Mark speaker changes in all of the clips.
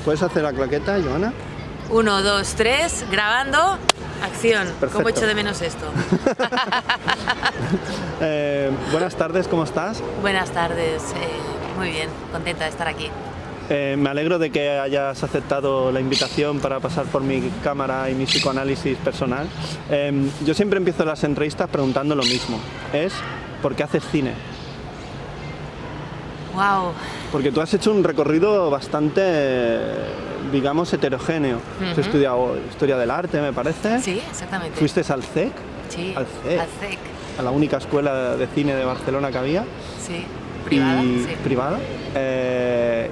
Speaker 1: ¿Puedes hacer la claqueta, Joana?
Speaker 2: 1, 2, 3, grabando, acción.
Speaker 1: Perfecto.
Speaker 2: ¿Cómo echo de menos esto?
Speaker 1: Buenas tardes, ¿cómo estás?
Speaker 2: Buenas tardes, muy bien, contenta de estar aquí.
Speaker 1: Me alegro de que hayas aceptado la invitación para pasar por mi cámara y mi psicoanálisis personal. Yo siempre empiezo las entrevistas preguntando lo mismo, es ¿por qué haces cine?
Speaker 2: Wow.
Speaker 1: Porque tú has hecho un recorrido bastante, digamos, heterogéneo. Has estudiado Historia del Arte, me parece.
Speaker 2: Sí, exactamente.
Speaker 1: ¿Fuiste al CEC?
Speaker 2: Sí,
Speaker 1: al CEC.
Speaker 2: al CEC.
Speaker 1: A la única escuela de cine de Barcelona que había.
Speaker 2: Sí, privada.
Speaker 1: Y,
Speaker 2: sí.
Speaker 1: privada.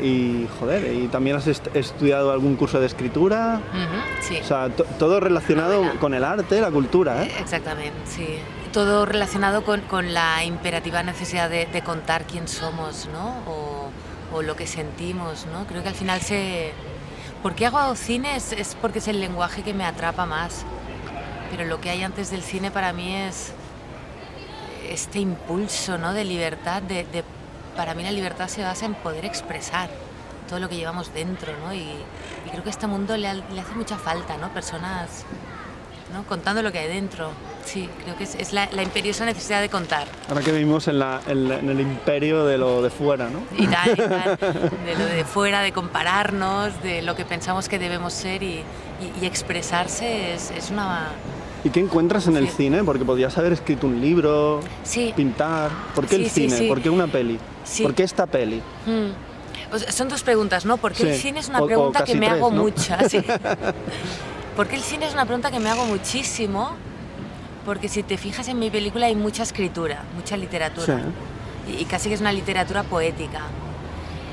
Speaker 1: Y también has estudiado algún curso de escritura.
Speaker 2: Sí.
Speaker 1: O sea, todo relacionado con el arte, la cultura, ¿eh?
Speaker 2: Exactamente, sí. Todo relacionado con la imperativa necesidad de contar quién somos, ¿no? O lo que sentimos, ¿no? Creo que al final ¿Por qué hago cine? Es porque es el lenguaje que me atrapa más. Pero lo que hay antes del cine para mí es este impulso, ¿no? De libertad. Para mí la libertad se basa en poder expresar todo lo que llevamos dentro, ¿no? Y creo que a este mundo le hace mucha falta, ¿no? Personas, ¿no? Contando lo que hay dentro. Sí, creo que es la imperiosa necesidad de contar.
Speaker 1: Ahora que vivimos en el imperio de lo de fuera, ¿no?
Speaker 2: Y tal. De lo de fuera, de compararnos, de lo que pensamos que debemos ser y expresarse es una...
Speaker 1: ¿Y qué encuentras en el cine? Porque podías haber escrito un libro,
Speaker 2: Sí.
Speaker 1: pintar. ¿Por qué el cine?
Speaker 2: Sí.
Speaker 1: ¿Por qué una peli?
Speaker 2: Sí.
Speaker 1: ¿Por qué esta peli?
Speaker 2: O sea, son dos preguntas, ¿no? Porque
Speaker 1: Sí.
Speaker 2: el cine es una
Speaker 1: O
Speaker 2: pregunta
Speaker 1: casi
Speaker 2: que me
Speaker 1: tres,
Speaker 2: hago
Speaker 1: ¿no?
Speaker 2: muchas. Sí. Porque el cine es una pregunta que me hago muchísimo, porque si te fijas en mi película hay mucha escritura, mucha literatura.
Speaker 1: Sí.
Speaker 2: Y casi que es una literatura poética.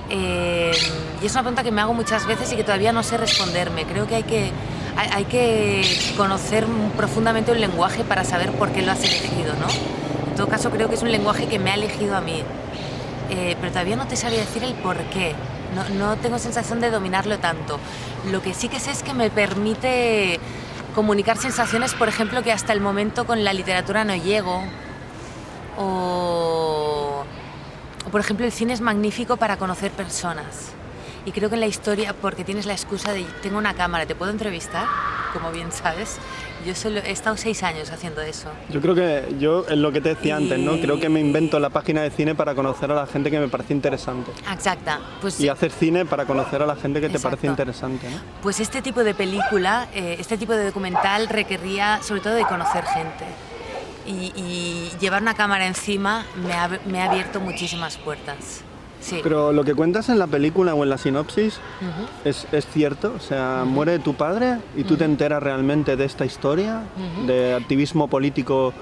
Speaker 2: Y es una pregunta que me hago muchas veces y que todavía no sé responderme. Creo que hay que conocer profundamente un lenguaje para saber por qué lo has elegido, ¿no? En todo caso, creo que es un lenguaje que me ha elegido a mí. Pero todavía no te sabría decir el por qué. No tengo sensación de dominarlo tanto. Lo que sí que sé es que me permite comunicar sensaciones, por ejemplo, que hasta el momento con la literatura no llego. O por ejemplo, el cine es magnífico para conocer personas. Y creo que en la historia, porque tienes la excusa de tengo una cámara, ¿te puedo entrevistar? Como bien sabes. Yo he estado 6 años haciendo eso.
Speaker 1: Yo creo que es lo que te decía antes, ¿no? Creo que me invento la página de cine para conocer a la gente que me parece interesante.
Speaker 2: Exacta. Pues,
Speaker 1: y hacer cine para conocer a la gente que te
Speaker 2: exacto.
Speaker 1: parece interesante, ¿no?
Speaker 2: Pues este tipo de película, este tipo de documental requería sobre todo de conocer gente. Y llevar una cámara encima me ha abierto muchísimas puertas. Sí.
Speaker 1: Pero lo que cuentas en la película o en la sinopsis es cierto, o sea, muere tu padre y tú te enteras realmente de esta historia, de activismo político,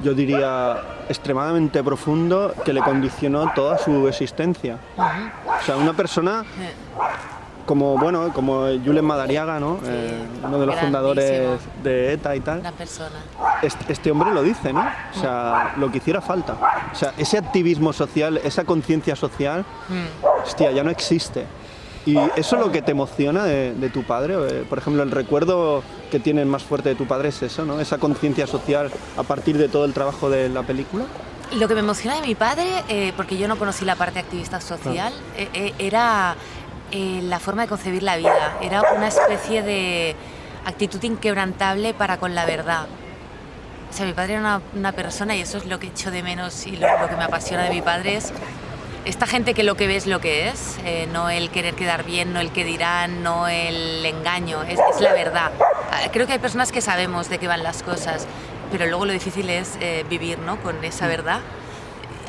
Speaker 1: yo diría, extremadamente profundo, que le condicionó toda su existencia. O sea, una persona como Julen Madariaga, ¿no? Uno de los fundadores de ETA y tal.
Speaker 2: Una persona.
Speaker 1: Este hombre lo dice, ¿no? O sea, lo que hiciera falta. O sea, ese activismo social, esa conciencia social, hostia, ya no existe. Y eso es lo que te emociona de tu padre. Por ejemplo, el recuerdo que tienes más fuerte de tu padre es eso, ¿no? Esa conciencia social a partir de todo el trabajo de la película.
Speaker 2: Lo que me emociona de mi padre, porque yo no conocí la parte activista social, era la forma de concebir la vida. Era una especie de actitud inquebrantable para con la verdad. O sea, mi padre era una persona, y eso es lo que echo de menos y lo que me apasiona de mi padre, es esta gente que lo que ve es lo que es, no el querer quedar bien, no el que dirán, no el engaño, es la verdad. Creo que hay personas que sabemos de qué van las cosas, pero luego lo difícil es vivir, ¿no? Con esa verdad.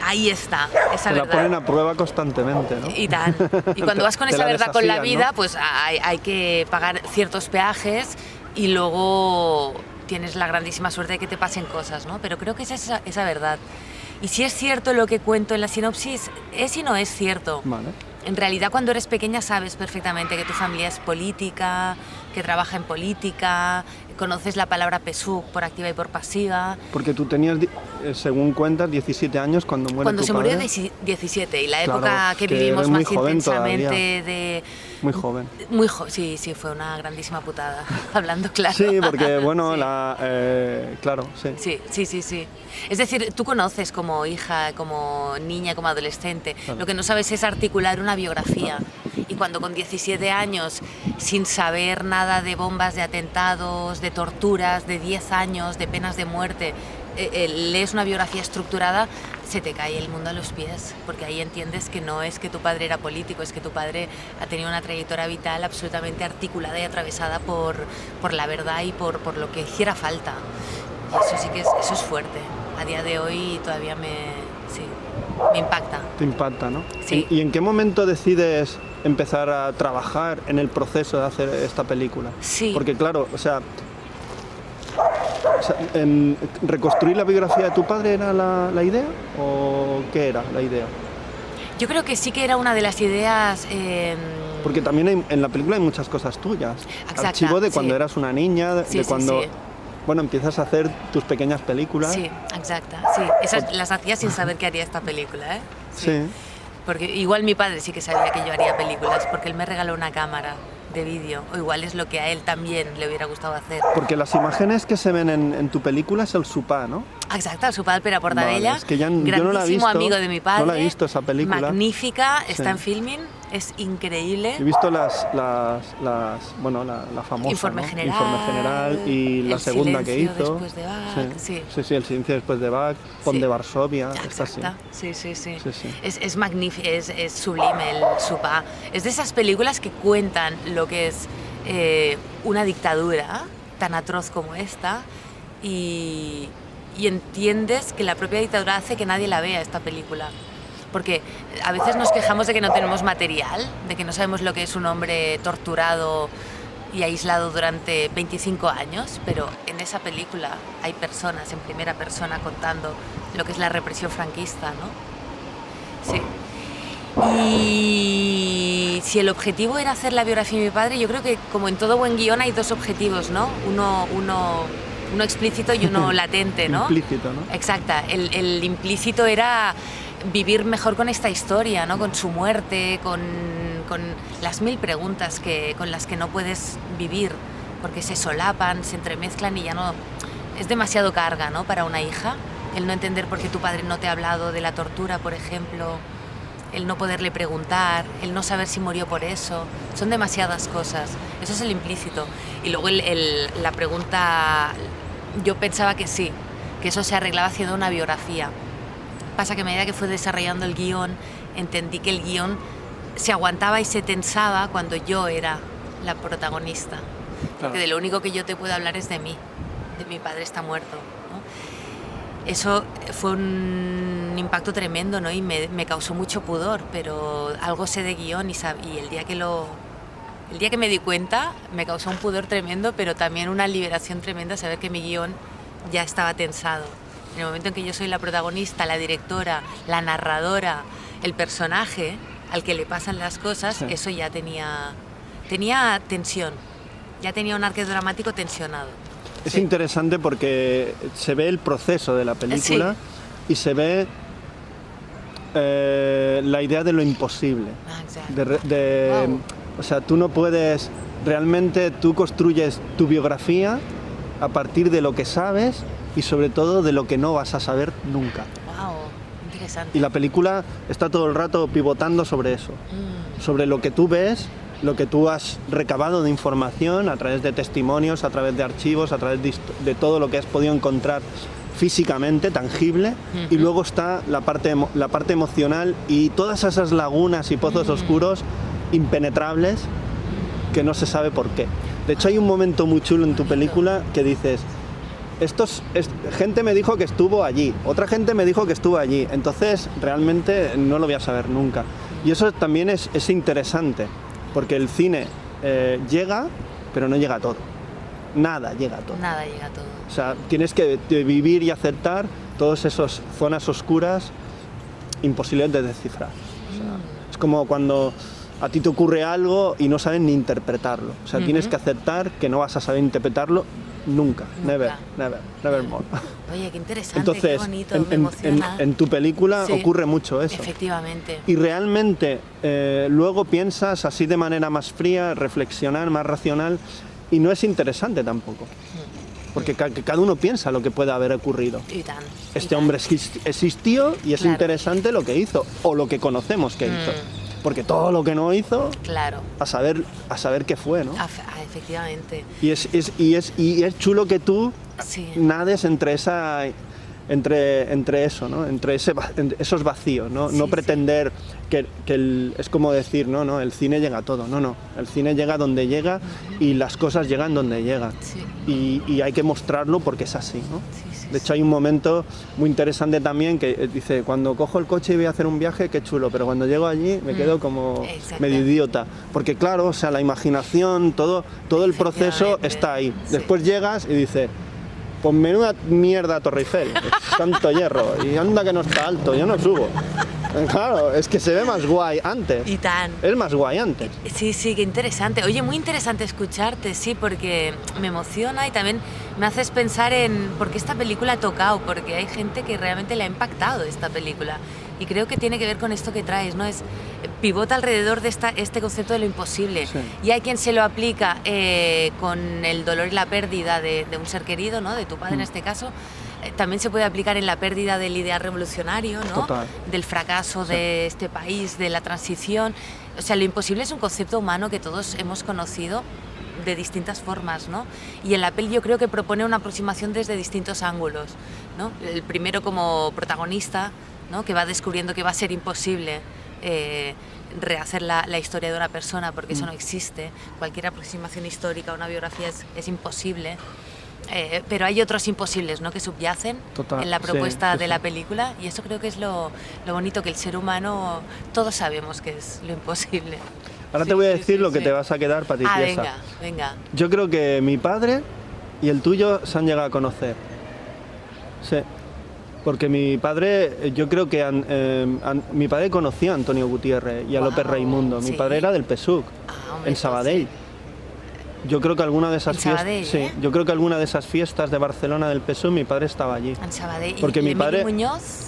Speaker 2: Ahí está, esa verdad.
Speaker 1: La ponen a prueba constantemente, ¿no?
Speaker 2: Y tal. Y cuando vas con
Speaker 1: Te
Speaker 2: esa
Speaker 1: la
Speaker 2: verdad con la
Speaker 1: desafían,
Speaker 2: vida,
Speaker 1: ¿no?
Speaker 2: pues hay que pagar ciertos peajes y luego tienes la grandísima suerte de que te pasen cosas, ¿no? Pero creo que es esa verdad. Y si es cierto lo que cuento en la sinopsis, es y no es cierto.
Speaker 1: Vale.
Speaker 2: En realidad, cuando eres pequeña sabes perfectamente que tu familia es política, que trabaja en política, conoces la palabra PSUC por activa y por pasiva.
Speaker 1: Porque tú tenías, según cuentas, 17 años cuando muere
Speaker 2: Cuando
Speaker 1: tu
Speaker 2: se
Speaker 1: padre.
Speaker 2: murió 17, y la
Speaker 1: Claro,
Speaker 2: época que
Speaker 1: que
Speaker 2: vivimos
Speaker 1: eres muy
Speaker 2: más
Speaker 1: joven
Speaker 2: intensamente
Speaker 1: todavía.
Speaker 2: de...
Speaker 1: Muy joven.
Speaker 2: Sí, fue una grandísima putada, hablando claro.
Speaker 1: Sí, porque bueno,
Speaker 2: Sí.
Speaker 1: claro, sí.
Speaker 2: Sí. Es decir, tú conoces como hija, como niña, como adolescente.
Speaker 1: Claro.
Speaker 2: Lo que no sabes es articular una biografía. Y cuando con 17 años, sin saber nada de bombas, de atentados, de torturas, de 10 años, de penas de muerte, lees una biografía estructurada, se te cae el mundo a los pies, porque ahí entiendes que no es que tu padre era político, es que tu padre ha tenido una trayectoria vital absolutamente articulada y atravesada por la verdad y por lo que hiciera falta. Y eso sí que eso es fuerte. A día de hoy todavía me impacta.
Speaker 1: Te impacta, ¿no?
Speaker 2: Sí.
Speaker 1: ¿Y en qué momento decides empezar a trabajar en el proceso de hacer esta película?
Speaker 2: Sí.
Speaker 1: Porque claro, o sea, ¿reconstruir la biografía de tu padre era la idea? ¿O qué era la idea?
Speaker 2: Yo creo que sí que era una de las ideas...
Speaker 1: Porque también en la película hay muchas cosas tuyas.
Speaker 2: Exacto,
Speaker 1: Archivo de cuando
Speaker 2: sí.
Speaker 1: eras una niña, de
Speaker 2: Sí,
Speaker 1: cuando...
Speaker 2: sí.
Speaker 1: Bueno, empiezas a hacer tus pequeñas películas.
Speaker 2: Sí, exacta. Sí, esas las hacía sin saber que haría esta película, ¿eh?
Speaker 1: Sí.
Speaker 2: Porque igual mi padre sí que sabía que yo haría películas, porque él me regaló una cámara de vídeo, o igual es lo que a él también le hubiera gustado hacer.
Speaker 1: Porque las imágenes que se ven en tu película es el sopá, ¿no?
Speaker 2: Exacto, su padre Pere Portabella,
Speaker 1: Vale, es que yo
Speaker 2: grandísimo
Speaker 1: no la he visto,
Speaker 2: amigo de mi padre.
Speaker 1: no la he visto esa película.
Speaker 2: Magnífica, está
Speaker 1: Sí.
Speaker 2: en Filmin, es increíble.
Speaker 1: He visto la famosa,
Speaker 2: Informe
Speaker 1: ¿no?
Speaker 2: General,
Speaker 1: Informe General y la
Speaker 2: El
Speaker 1: segunda que
Speaker 2: silencio
Speaker 1: hizo.
Speaker 2: después de Bach, sí.
Speaker 1: Sí, El silencio después de Bach, Pon
Speaker 2: Sí.
Speaker 1: de Varsovia, esta sí.
Speaker 2: Exacta, sí.
Speaker 1: Sí, sí.
Speaker 2: Es magnífico, es sublime el Supá. Es de esas películas que cuentan lo que es una dictadura tan atroz como esta y entiendes que la propia dictadura hace que nadie la vea, esta película. Porque a veces nos quejamos de que no tenemos material, de que no sabemos lo que es un hombre torturado y aislado durante 25 años, pero en esa película hay personas en primera persona contando lo que es la represión franquista, ¿no? Sí. Y si el objetivo era hacer la biografía de mi padre, yo creo que como en todo buen guión hay dos objetivos, ¿no? Uno explícito y uno latente, ¿no?
Speaker 1: Implícito, ¿no?
Speaker 2: Exacta. El implícito era vivir mejor con esta historia, ¿no? Con su muerte, con las 1000 preguntas con las que no puedes vivir, porque se solapan, se entremezclan y ya no... Es demasiado carga, ¿no? Para una hija, el no entender por qué tu padre no te ha hablado de la tortura, por ejemplo, el no poderle preguntar, el no saber si murió por eso. Son demasiadas cosas. Eso es el implícito. Y luego la pregunta, yo pensaba que sí, que eso se arreglaba haciendo una biografía. Pasa que a medida que fue desarrollando el guión, entendí que el guión se aguantaba y se tensaba cuando yo era la protagonista.
Speaker 1: Claro.
Speaker 2: Porque de lo único que yo te puedo hablar es de mí. De mi padre está muerto, ¿no? Eso fue un impacto tremendo, ¿no? Y me causó mucho pudor, pero algo sé de guión y el día que me di cuenta me causó un pudor tremendo, pero también una liberación tremenda saber que mi guión ya estaba tensado. En el momento en que yo soy la protagonista, la directora, la narradora, el personaje al que le pasan las cosas,
Speaker 1: Sí.
Speaker 2: eso ya tenía tensión, ya tenía un arco dramático tensionado.
Speaker 1: Es
Speaker 2: Sí.
Speaker 1: interesante porque se ve el proceso de la película y se ve la idea de lo imposible.
Speaker 2: Ah, exacto. Wow.
Speaker 1: O sea, tú no puedes, realmente tú construyes tu biografía a partir de lo que sabes y sobre todo de lo que no vas a saber nunca.
Speaker 2: Wow, interesante.
Speaker 1: Y la película está todo el rato pivotando sobre eso, sobre lo que tú ves, lo que tú has recabado de información a través de testimonios, a través de archivos, a través de todo lo que has podido encontrar físicamente, tangible, y luego está la parte emocional y todas esas lagunas y pozos oscuros impenetrables que no se sabe por qué. De hecho, hay un momento muy chulo en tu película que dices, gente me dijo que estuvo allí, otra gente me dijo que estuvo allí, entonces realmente no lo voy a saber nunca. Y eso también es interesante, porque el cine llega, pero no llega a todo. Nada llega a todo.
Speaker 2: Nada llega a todo.
Speaker 1: O sea, tienes que vivir y aceptar todas esas zonas oscuras imposibles de descifrar. O sea, es como cuando a ti te ocurre algo y no sabes ni interpretarlo. O sea, tienes que aceptar que no vas a saber interpretarlo nunca, never more.
Speaker 2: Oye, qué interesante,
Speaker 1: Entonces,
Speaker 2: qué bonito, me emociona.
Speaker 1: en tu película
Speaker 2: Sí,
Speaker 1: ocurre mucho eso.
Speaker 2: efectivamente.
Speaker 1: Y realmente luego piensas así de manera más fría, reflexionar, más racional, y no es interesante tampoco. Porque cada uno piensa lo que puede haber ocurrido.
Speaker 2: Y tan,
Speaker 1: Este hombre existió y es
Speaker 2: Claro.
Speaker 1: interesante lo que hizo, o lo que conocemos que hizo. Porque todo lo que no hizo,
Speaker 2: Claro,
Speaker 1: a saber qué fue, ¿no?
Speaker 2: efectivamente.
Speaker 1: Y es chulo que tú
Speaker 2: Sí.
Speaker 1: nades entre eso, ¿no? Entre esos vacíos, ¿no?
Speaker 2: Sí,
Speaker 1: No
Speaker 2: sí.
Speaker 1: pretender que es como decir, no, el cine llega a todo, no, el cine llega donde llega y las cosas llegan donde llegan.
Speaker 2: Sí.
Speaker 1: Y hay que mostrarlo porque es así, ¿no?
Speaker 2: Sí, sí,
Speaker 1: De hecho hay un momento muy interesante también que dice, cuando cojo el coche y voy a hacer un viaje, qué chulo, pero cuando llego allí me quedo como
Speaker 2: Exacto.
Speaker 1: medio idiota, porque claro, o sea, la imaginación, todo el proceso
Speaker 2: Efectivamente.
Speaker 1: está ahí.
Speaker 2: Sí.
Speaker 1: Después llegas y dices, pues menuda mierda Torre Eiffel, es tanto hierro, y anda que no está alto, yo no subo. Claro, es que se ve más guay antes.
Speaker 2: Y tan.
Speaker 1: Es más guay antes.
Speaker 2: Sí, sí, qué interesante. Oye, muy interesante escucharte, sí, porque me emociona y también me haces pensar en por qué esta película ha tocado, porque hay gente que realmente le ha impactado esta película. Y creo que tiene que ver con esto que traes, ¿no? Pivota alrededor de este concepto de lo imposible.
Speaker 1: Sí.
Speaker 2: Y hay quien se lo aplica con el dolor y la pérdida de un ser querido, ¿no? De tu padre en este caso. También se puede aplicar en la pérdida del ideal revolucionario, ¿no?
Speaker 1: Total.
Speaker 2: Del fracaso de este país, de la transición. O sea, lo imposible es un concepto humano que todos hemos conocido de distintas formas, ¿no? Y en la peli yo creo que propone una aproximación desde distintos ángulos, ¿no? El primero como protagonista, ¿no? Que va descubriendo que va a ser imposible rehacer la historia de una persona porque eso no existe. Cualquier aproximación histórica, una biografía es imposible. Pero hay otros imposibles, ¿no? Que subyacen
Speaker 1: Total,
Speaker 2: en la propuesta
Speaker 1: sí,
Speaker 2: de
Speaker 1: sí.
Speaker 2: la película, y eso creo que es lo bonito, que el ser humano todos sabemos que es lo imposible.
Speaker 1: Ahora
Speaker 2: Sí,
Speaker 1: te voy a
Speaker 2: sí,
Speaker 1: decir
Speaker 2: sí,
Speaker 1: lo que
Speaker 2: sí.
Speaker 1: te vas a quedar patipiesa.
Speaker 2: Venga, venga.
Speaker 1: Yo creo que mi padre y el tuyo se han llegado a conocer. Sí. Porque mi padre, yo creo que mi padre conocía a Antonio Gutiérrez y a
Speaker 2: Guau,
Speaker 1: López Raimundo. Mi
Speaker 2: sí.
Speaker 1: padre era del PSUC,
Speaker 2: Hombre,
Speaker 1: en Sabadell. Yo creo que alguna de esas
Speaker 2: En
Speaker 1: fiestas,
Speaker 2: Sabadell,
Speaker 1: sí,
Speaker 2: ¿eh?
Speaker 1: yo creo que alguna de esas fiestas de Barcelona del PSUC, mi padre estaba allí.
Speaker 2: En Sabadell.
Speaker 1: Porque
Speaker 2: ¿Y
Speaker 1: mi
Speaker 2: Emilio
Speaker 1: padre-
Speaker 2: Muñoz?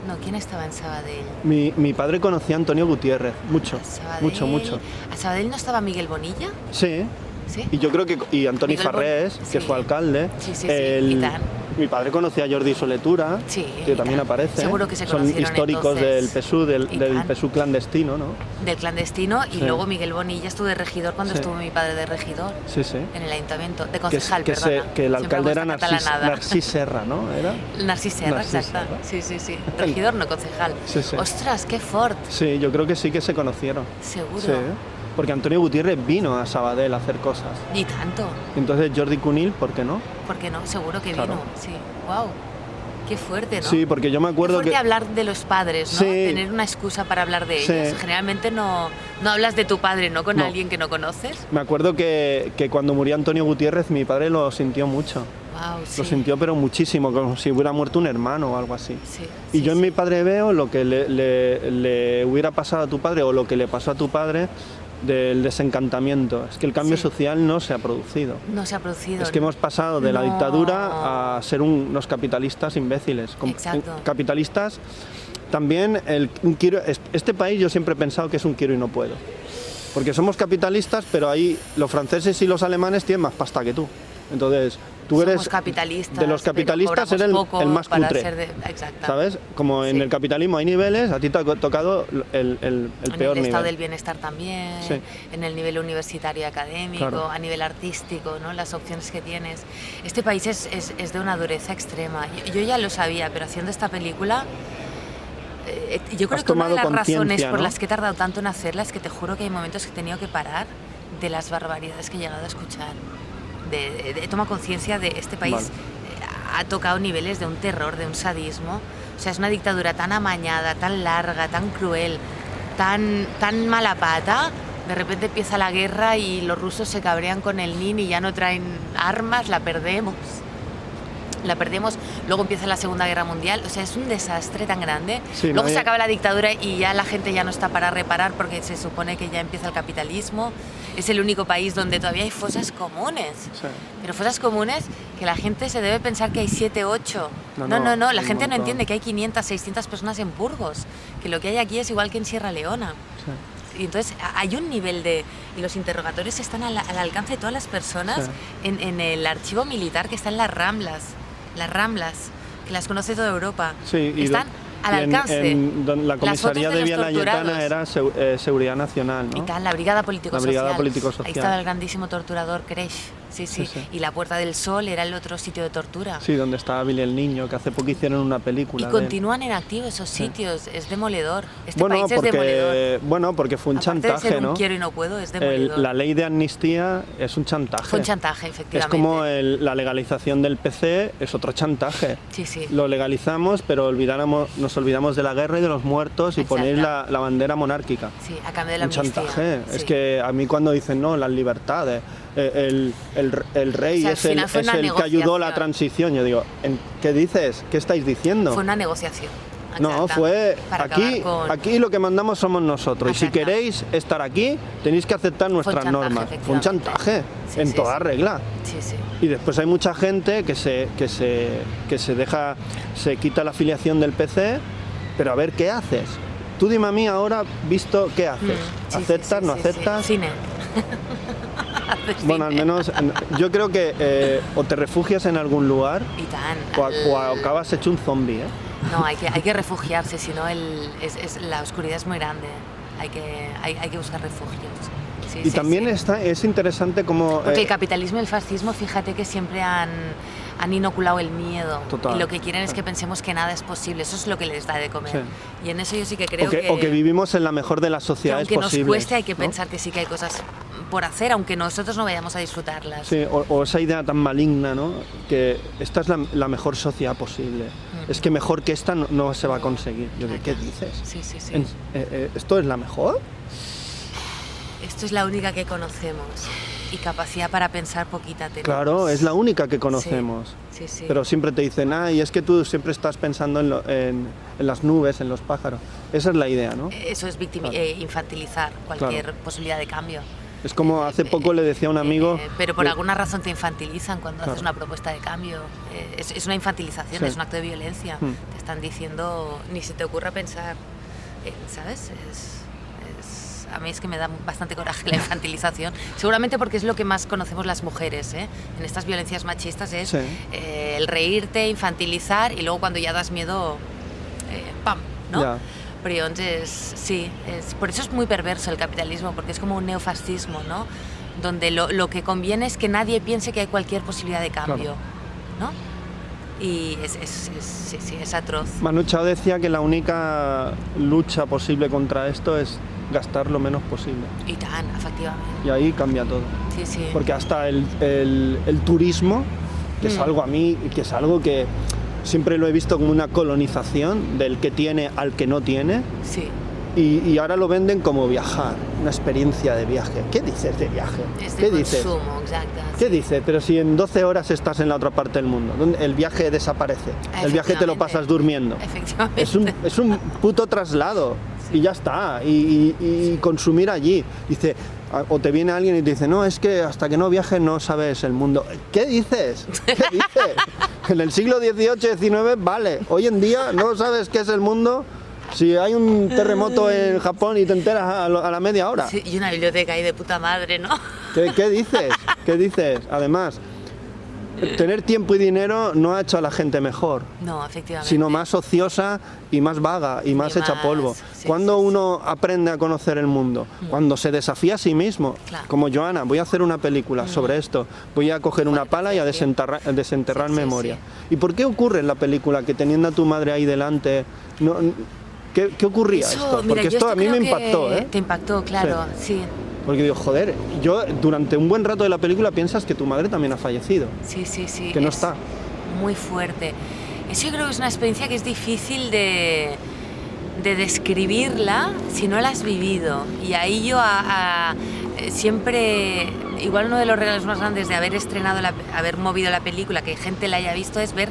Speaker 2: No, ¿quién estaba en Sabadell?
Speaker 1: Mi padre conocía a Antonio Gutiérrez, mucho,
Speaker 2: Sabadell.
Speaker 1: mucho.
Speaker 2: ¿A Sabadell no estaba Miguel Bonilla?
Speaker 1: Sí.
Speaker 2: Sí.
Speaker 1: Y yo creo que Antoni
Speaker 2: Miguel
Speaker 1: Farrés,
Speaker 2: Bon-
Speaker 1: que
Speaker 2: sí.
Speaker 1: fue alcalde.
Speaker 2: Sí, sí, sí, y tan.
Speaker 1: Mi padre conocía a Jordi Soletura,
Speaker 2: Sí,
Speaker 1: que
Speaker 2: y
Speaker 1: también
Speaker 2: tan.
Speaker 1: aparece.
Speaker 2: Seguro que se
Speaker 1: Son
Speaker 2: conocieron
Speaker 1: históricos
Speaker 2: entonces.
Speaker 1: del PSUC,
Speaker 2: Y
Speaker 1: del
Speaker 2: tan.
Speaker 1: PSUC clandestino, ¿no?
Speaker 2: Del clandestino, y
Speaker 1: Sí.
Speaker 2: luego Miguel Bonilla estuvo de regidor cuando
Speaker 1: Sí.
Speaker 2: estuvo mi padre de regidor
Speaker 1: Sí, sí.
Speaker 2: en el ayuntamiento, de
Speaker 1: Que,
Speaker 2: concejal,
Speaker 1: que
Speaker 2: perdona.
Speaker 1: que el
Speaker 2: Siempre
Speaker 1: alcalde era
Speaker 2: hago esta catalanada.
Speaker 1: Narcís Serra, ¿no? ¿Era?
Speaker 2: Narcís Serra,
Speaker 1: Narcís
Speaker 2: exacta.
Speaker 1: Serra.
Speaker 2: Sí, sí, sí. Regidor, no concejal.
Speaker 1: Sí, sí.
Speaker 2: Ostras, qué fort.
Speaker 1: Sí, yo creo que sí que se conocieron.
Speaker 2: Seguro.
Speaker 1: Sí. Porque Antonio Gutiérrez vino a Sabadell a hacer cosas.
Speaker 2: Y tanto.
Speaker 1: Entonces Jordi Cunil, ¿por qué no?
Speaker 2: ¿Por qué no? Seguro que
Speaker 1: Claro.
Speaker 2: vino. Sí. Wow. Qué fuerte, ¿no?
Speaker 1: Sí, porque yo me
Speaker 2: Qué
Speaker 1: acuerdo
Speaker 2: fuerte
Speaker 1: que...
Speaker 2: hablar de los padres, ¿no?
Speaker 1: Sí.
Speaker 2: Tener una excusa para hablar de
Speaker 1: Sí.
Speaker 2: ellos. Generalmente no hablas de tu padre, ¿no? Con
Speaker 1: No.
Speaker 2: alguien que no conoces.
Speaker 1: Me acuerdo que cuando murió Antonio Gutiérrez, mi padre lo sintió mucho.
Speaker 2: Wow, sí.
Speaker 1: Lo sintió pero muchísimo, como si hubiera muerto un hermano o algo así.
Speaker 2: Sí,
Speaker 1: Y
Speaker 2: sí,
Speaker 1: yo en
Speaker 2: sí.
Speaker 1: mi padre veo lo que le hubiera pasado a tu padre o lo que le pasó a tu padre del desencantamiento. Es que el cambio
Speaker 2: Sí.
Speaker 1: social no se ha producido.
Speaker 2: No se ha producido.
Speaker 1: Es que hemos pasado de la
Speaker 2: No.
Speaker 1: dictadura a ser unos capitalistas imbéciles.
Speaker 2: Exacto.
Speaker 1: Capitalistas también, este país yo siempre he pensado que es un quiero y no puedo. Porque somos capitalistas, pero ahí los franceses y los alemanes tienen más pasta que tú. Entonces, tú
Speaker 2: Somos
Speaker 1: eres
Speaker 2: capitalistas,
Speaker 1: de los capitalistas,
Speaker 2: pero
Speaker 1: eres
Speaker 2: cobramos
Speaker 1: el
Speaker 2: poco
Speaker 1: más
Speaker 2: para
Speaker 1: cutre.
Speaker 2: ser exacto.
Speaker 1: ¿Sabes? Como en
Speaker 2: Sí.
Speaker 1: el capitalismo hay niveles, a ti te ha tocado el
Speaker 2: En
Speaker 1: peor
Speaker 2: el estado del
Speaker 1: nivel.
Speaker 2: bienestar también,
Speaker 1: Sí.
Speaker 2: en el nivel universitario y académico,
Speaker 1: Claro.
Speaker 2: a nivel artístico, ¿no? Las opciones que tienes. Este país es de una dureza extrema. Yo ya lo sabía, pero haciendo esta película, yo creo
Speaker 1: Has
Speaker 2: que una de
Speaker 1: tomado
Speaker 2: las razones
Speaker 1: conciencia,
Speaker 2: por
Speaker 1: ¿no?
Speaker 2: las que he tardado tanto en hacerla es que te juro que hay momentos que he tenido que parar de las barbaridades que he llegado a escuchar. He tomado conciencia de este país.
Speaker 1: Vale.
Speaker 2: Ha tocado niveles de un terror, de un sadismo. O sea, es una dictadura tan amañada, tan larga, tan cruel, tan mala pata. De repente empieza la guerra y los rusos se cabrean con el NIN y ya no traen armas, la perdemos. la perdemos, luego empieza la Segunda Guerra Mundial, o sea, es un desastre tan grande.
Speaker 1: Sí,
Speaker 2: Luego se acaba la dictadura y ya la gente ya no está para reparar porque se supone que ya empieza el capitalismo. Es el único país donde todavía hay fosas comunes.
Speaker 1: Sí.
Speaker 2: Pero fosas comunes que la gente se debe pensar que hay 7, 8. No, la
Speaker 1: hay
Speaker 2: gente
Speaker 1: un
Speaker 2: no
Speaker 1: montón.
Speaker 2: entiende que hay 500, 600 personas en Burgos, que lo que hay aquí es igual que en Sierra Leona.
Speaker 1: Sí.
Speaker 2: Y entonces hay un nivel de... Y los interrogatorios están al alcance de todas las personas en el archivo militar que está en las Ramblas, que las conoce toda Europa.
Speaker 1: Sí, y
Speaker 2: están al alcance.
Speaker 1: La comisaría de Vía Layetana era Seguridad Nacional, ¿no?
Speaker 2: Y tal, la Brigada Político-Social.
Speaker 1: La Brigada Político-Social.
Speaker 2: Ahí estaba el grandísimo torturador Kresch. Sí. Y la Puerta del Sol era el otro sitio de tortura.
Speaker 1: Sí, donde estaba Billy el Niño, que hace poco hicieron una película.
Speaker 2: Y continúan en activo esos sitios. Es demoledor. País
Speaker 1: porque,
Speaker 2: es demoledor.
Speaker 1: Bueno, porque fue un
Speaker 2: Aparte
Speaker 1: chantaje,
Speaker 2: de ser un
Speaker 1: ¿no?
Speaker 2: quiero y no puedo, es demoledor.
Speaker 1: La ley de amnistía es un chantaje.
Speaker 2: Fue un chantaje, efectivamente.
Speaker 1: Es como la legalización del PC, es otro chantaje.
Speaker 2: Sí.
Speaker 1: Lo legalizamos, pero nos olvidamos de la guerra y de los muertos y
Speaker 2: Exacto.
Speaker 1: ponéis la bandera monárquica.
Speaker 2: Sí, a cambio de la
Speaker 1: Un
Speaker 2: amnistía.
Speaker 1: chantaje.
Speaker 2: Sí.
Speaker 1: Es que a mí cuando dicen, no, las libertades, el rey
Speaker 2: O sea, al
Speaker 1: es el
Speaker 2: final fue una
Speaker 1: que ayudó la
Speaker 2: negociación.
Speaker 1: transición. Yo digo, ¿qué dices? ¿Qué estáis diciendo?
Speaker 2: Fue una negociación.
Speaker 1: No,
Speaker 2: exacta,
Speaker 1: fue
Speaker 2: para
Speaker 1: aquí,
Speaker 2: acabar con-
Speaker 1: aquí lo que mandamos somos nosotros. Y si
Speaker 2: Exacto.
Speaker 1: queréis estar aquí, tenéis que aceptar nuestras
Speaker 2: chantaje,
Speaker 1: normas. Fue un chantaje,
Speaker 2: Sí,
Speaker 1: en
Speaker 2: sí,
Speaker 1: toda
Speaker 2: sí.
Speaker 1: regla.
Speaker 2: Sí.
Speaker 1: Y después hay mucha gente que se quita la afiliación del PC, pero a ver qué haces. Tú dime a mí ahora, visto qué haces.
Speaker 2: Sí,
Speaker 1: ¿Aceptas,
Speaker 2: sí,
Speaker 1: no
Speaker 2: sí.
Speaker 1: aceptas?
Speaker 2: Cine. Haces
Speaker 1: Bueno, al
Speaker 2: cine.
Speaker 1: menos yo creo que o te refugias en algún lugar
Speaker 2: Y tan.
Speaker 1: o acabas hecho un zombie, ¿eh?
Speaker 2: No, hay que refugiarse, si no la oscuridad es muy grande. Hay que buscar refugios. Sí,
Speaker 1: Y también
Speaker 2: sí.
Speaker 1: es interesante como...
Speaker 2: Porque el capitalismo y el fascismo, fíjate que siempre han inoculado el miedo.
Speaker 1: Total.
Speaker 2: Y lo que quieren es que pensemos que nada es posible. Eso es lo que les da de comer.
Speaker 1: Sí.
Speaker 2: Y en eso yo sí que creo
Speaker 1: o que vivimos en la mejor de las
Speaker 2: que
Speaker 1: sociedades
Speaker 2: aunque
Speaker 1: posibles.
Speaker 2: nos cueste, hay que
Speaker 1: ¿no?
Speaker 2: pensar que sí que hay cosas por hacer, aunque nosotros no vayamos a disfrutarlas.
Speaker 1: Sí, o esa idea tan maligna, ¿no? Que esta es la mejor sociedad posible. Es que mejor que esta no se va a conseguir. Yo digo, ¿qué dices?
Speaker 2: Sí.
Speaker 1: ¿Esto es la mejor?
Speaker 2: Esto es la única que conocemos. Y capacidad para pensar poquita tenemos.
Speaker 1: Claro, es la única que conocemos.
Speaker 2: Sí.
Speaker 1: Pero siempre te dicen, y es que tú siempre estás pensando en las nubes, en los pájaros. Esa es la idea, ¿no?
Speaker 2: Eso es
Speaker 1: Claro.
Speaker 2: infantilizar cualquier posibilidad de cambio.
Speaker 1: Es como hace poco le decía a un amigo...
Speaker 2: Pero por
Speaker 1: que-
Speaker 2: alguna razón te infantilizan cuando
Speaker 1: Claro.
Speaker 2: haces una propuesta de cambio. Es una infantilización,
Speaker 1: Sí.
Speaker 2: es un acto de violencia. Te están diciendo, ni se te ocurra pensar, ¿sabes? A mí es que me da bastante coraje la infantilización, seguramente porque es lo que más conocemos las mujeres, ¿eh? En estas violencias machistas es
Speaker 1: Sí.
Speaker 2: El reírte, infantilizar y luego cuando ya das miedo, ¡pam! ¿no?
Speaker 1: Ya.
Speaker 2: Pero entonces, sí, por eso es muy perverso el capitalismo, porque es como un neofascismo, ¿no? Donde lo que conviene es que nadie piense que hay cualquier posibilidad de cambio, ¿no? Y es atroz.
Speaker 1: Manu Chao decía que la única lucha posible contra esto es gastar lo menos posible.
Speaker 2: Y tan, efectivamente.
Speaker 1: Y ahí cambia todo.
Speaker 2: Sí.
Speaker 1: Porque hasta el turismo, que es algo a mí, que es algo que siempre lo he visto como una colonización del que tiene al que no tiene,
Speaker 2: Sí.
Speaker 1: y ahora lo venden como viajar, una experiencia de viaje. ¿Qué dices de viaje?
Speaker 2: Es
Speaker 1: ¿Qué
Speaker 2: de
Speaker 1: dices?
Speaker 2: consumo, exacto.
Speaker 1: ¿Qué dices? Pero si en 12 horas estás en la otra parte del mundo, donde el viaje desaparece, el viaje te lo pasas durmiendo.
Speaker 2: Efectivamente.
Speaker 1: Es un puto traslado y ya está, y consumir allí. Dice, o te viene alguien y te dice, no, es que hasta que no viajes no sabes el mundo. ¿Qué dices? ¿Qué dices? En el siglo XVIII, XIX, vale. Hoy en día no sabes qué es el mundo. Si hay un terremoto en Japón y te enteras a la media hora.
Speaker 2: Sí, y una biblioteca ahí de puta madre, ¿no?
Speaker 1: ¿Qué dices? ¿Qué dices? Además, tener tiempo y dinero no ha hecho a la gente mejor,
Speaker 2: No, efectivamente.
Speaker 1: sino más ociosa y más vaga y más hecha polvo.
Speaker 2: sí,
Speaker 1: ¿Cuándo
Speaker 2: sí.
Speaker 1: uno aprende a conocer el mundo? Cuando se desafía a sí mismo.
Speaker 2: Claro.
Speaker 1: Como Joana, voy a hacer una película sobre esto, voy a coger una pala y a desenterrar
Speaker 2: Sí, sí,
Speaker 1: memoria.
Speaker 2: sí.
Speaker 1: ¿Y por qué ocurre en la película que teniendo a tu madre ahí delante... ¿Qué ocurría
Speaker 2: Eso,
Speaker 1: esto?
Speaker 2: mira,
Speaker 1: Porque
Speaker 2: yo
Speaker 1: esto a mí
Speaker 2: creo
Speaker 1: me impactó,
Speaker 2: que
Speaker 1: ¿eh?
Speaker 2: Te impactó, claro, sí.
Speaker 1: Porque digo, joder, yo durante un buen rato de la película piensas que tu madre también ha fallecido,
Speaker 2: Sí.
Speaker 1: que no
Speaker 2: es
Speaker 1: está.
Speaker 2: Muy fuerte. Eso yo creo que es una experiencia que es difícil de describirla si no la has vivido. Y ahí yo siempre, igual uno de los regalos más grandes de haber estrenado, haber movido la película, que gente la haya visto, es ver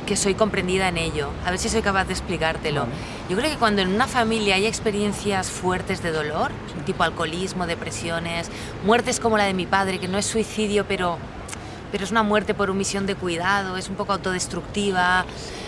Speaker 2: que soy comprendida en ello. A ver si soy capaz de explicártelo.
Speaker 1: Vale.
Speaker 2: Yo creo que cuando en una familia hay experiencias fuertes de dolor, tipo alcoholismo, depresiones, muertes como la de mi padre, que no es suicidio, pero es una muerte por omisión de cuidado, es un poco autodestructiva,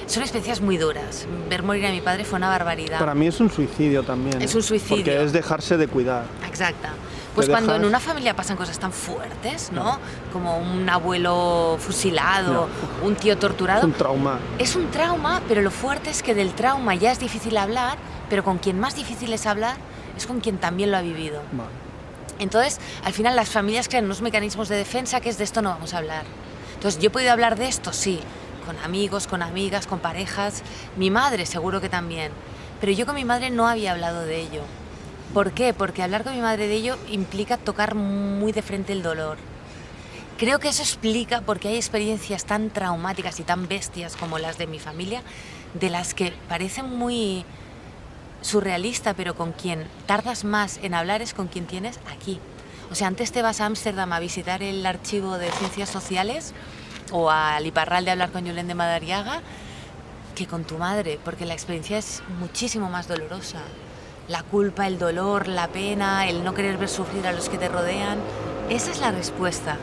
Speaker 2: son experiencias muy duras. Ver morir a mi padre fue una barbaridad.
Speaker 1: Para mí es un suicidio también.
Speaker 2: Es un suicidio.
Speaker 1: Porque es dejarse de cuidar.
Speaker 2: Exacta. Pues
Speaker 1: Te
Speaker 2: cuando
Speaker 1: dejas-
Speaker 2: en una familia pasan cosas tan fuertes, ¿no? Como un abuelo fusilado, un tío torturado.
Speaker 1: Es un trauma.
Speaker 2: Es un trauma, pero lo fuerte es que del trauma ya es difícil hablar, pero con quien más difícil es hablar es con quien también lo ha vivido.
Speaker 1: Vale.
Speaker 2: Entonces, al final las familias crean unos mecanismos de defensa que es de esto no vamos a hablar. Entonces, ¿yo he podido hablar de esto? Sí, con amigos, con amigas, con parejas. Mi madre seguro que también. Pero yo con mi madre no había hablado de ello. ¿Por qué? Porque hablar con mi madre de ello implica tocar muy de frente el dolor. Creo que eso explica por qué hay experiencias tan traumáticas y tan bestias como las de mi familia, de las que parecen muy surrealista, pero con quien tardas más en hablar es con quien tienes aquí. O sea, antes te vas a Ámsterdam a visitar el archivo de ciencias sociales o al Iparralde a hablar con Yolén de Madariaga que con tu madre, porque la experiencia es muchísimo más dolorosa. La culpa, el dolor, la pena, el no querer ver sufrir a los que te rodean, esa es la respuesta.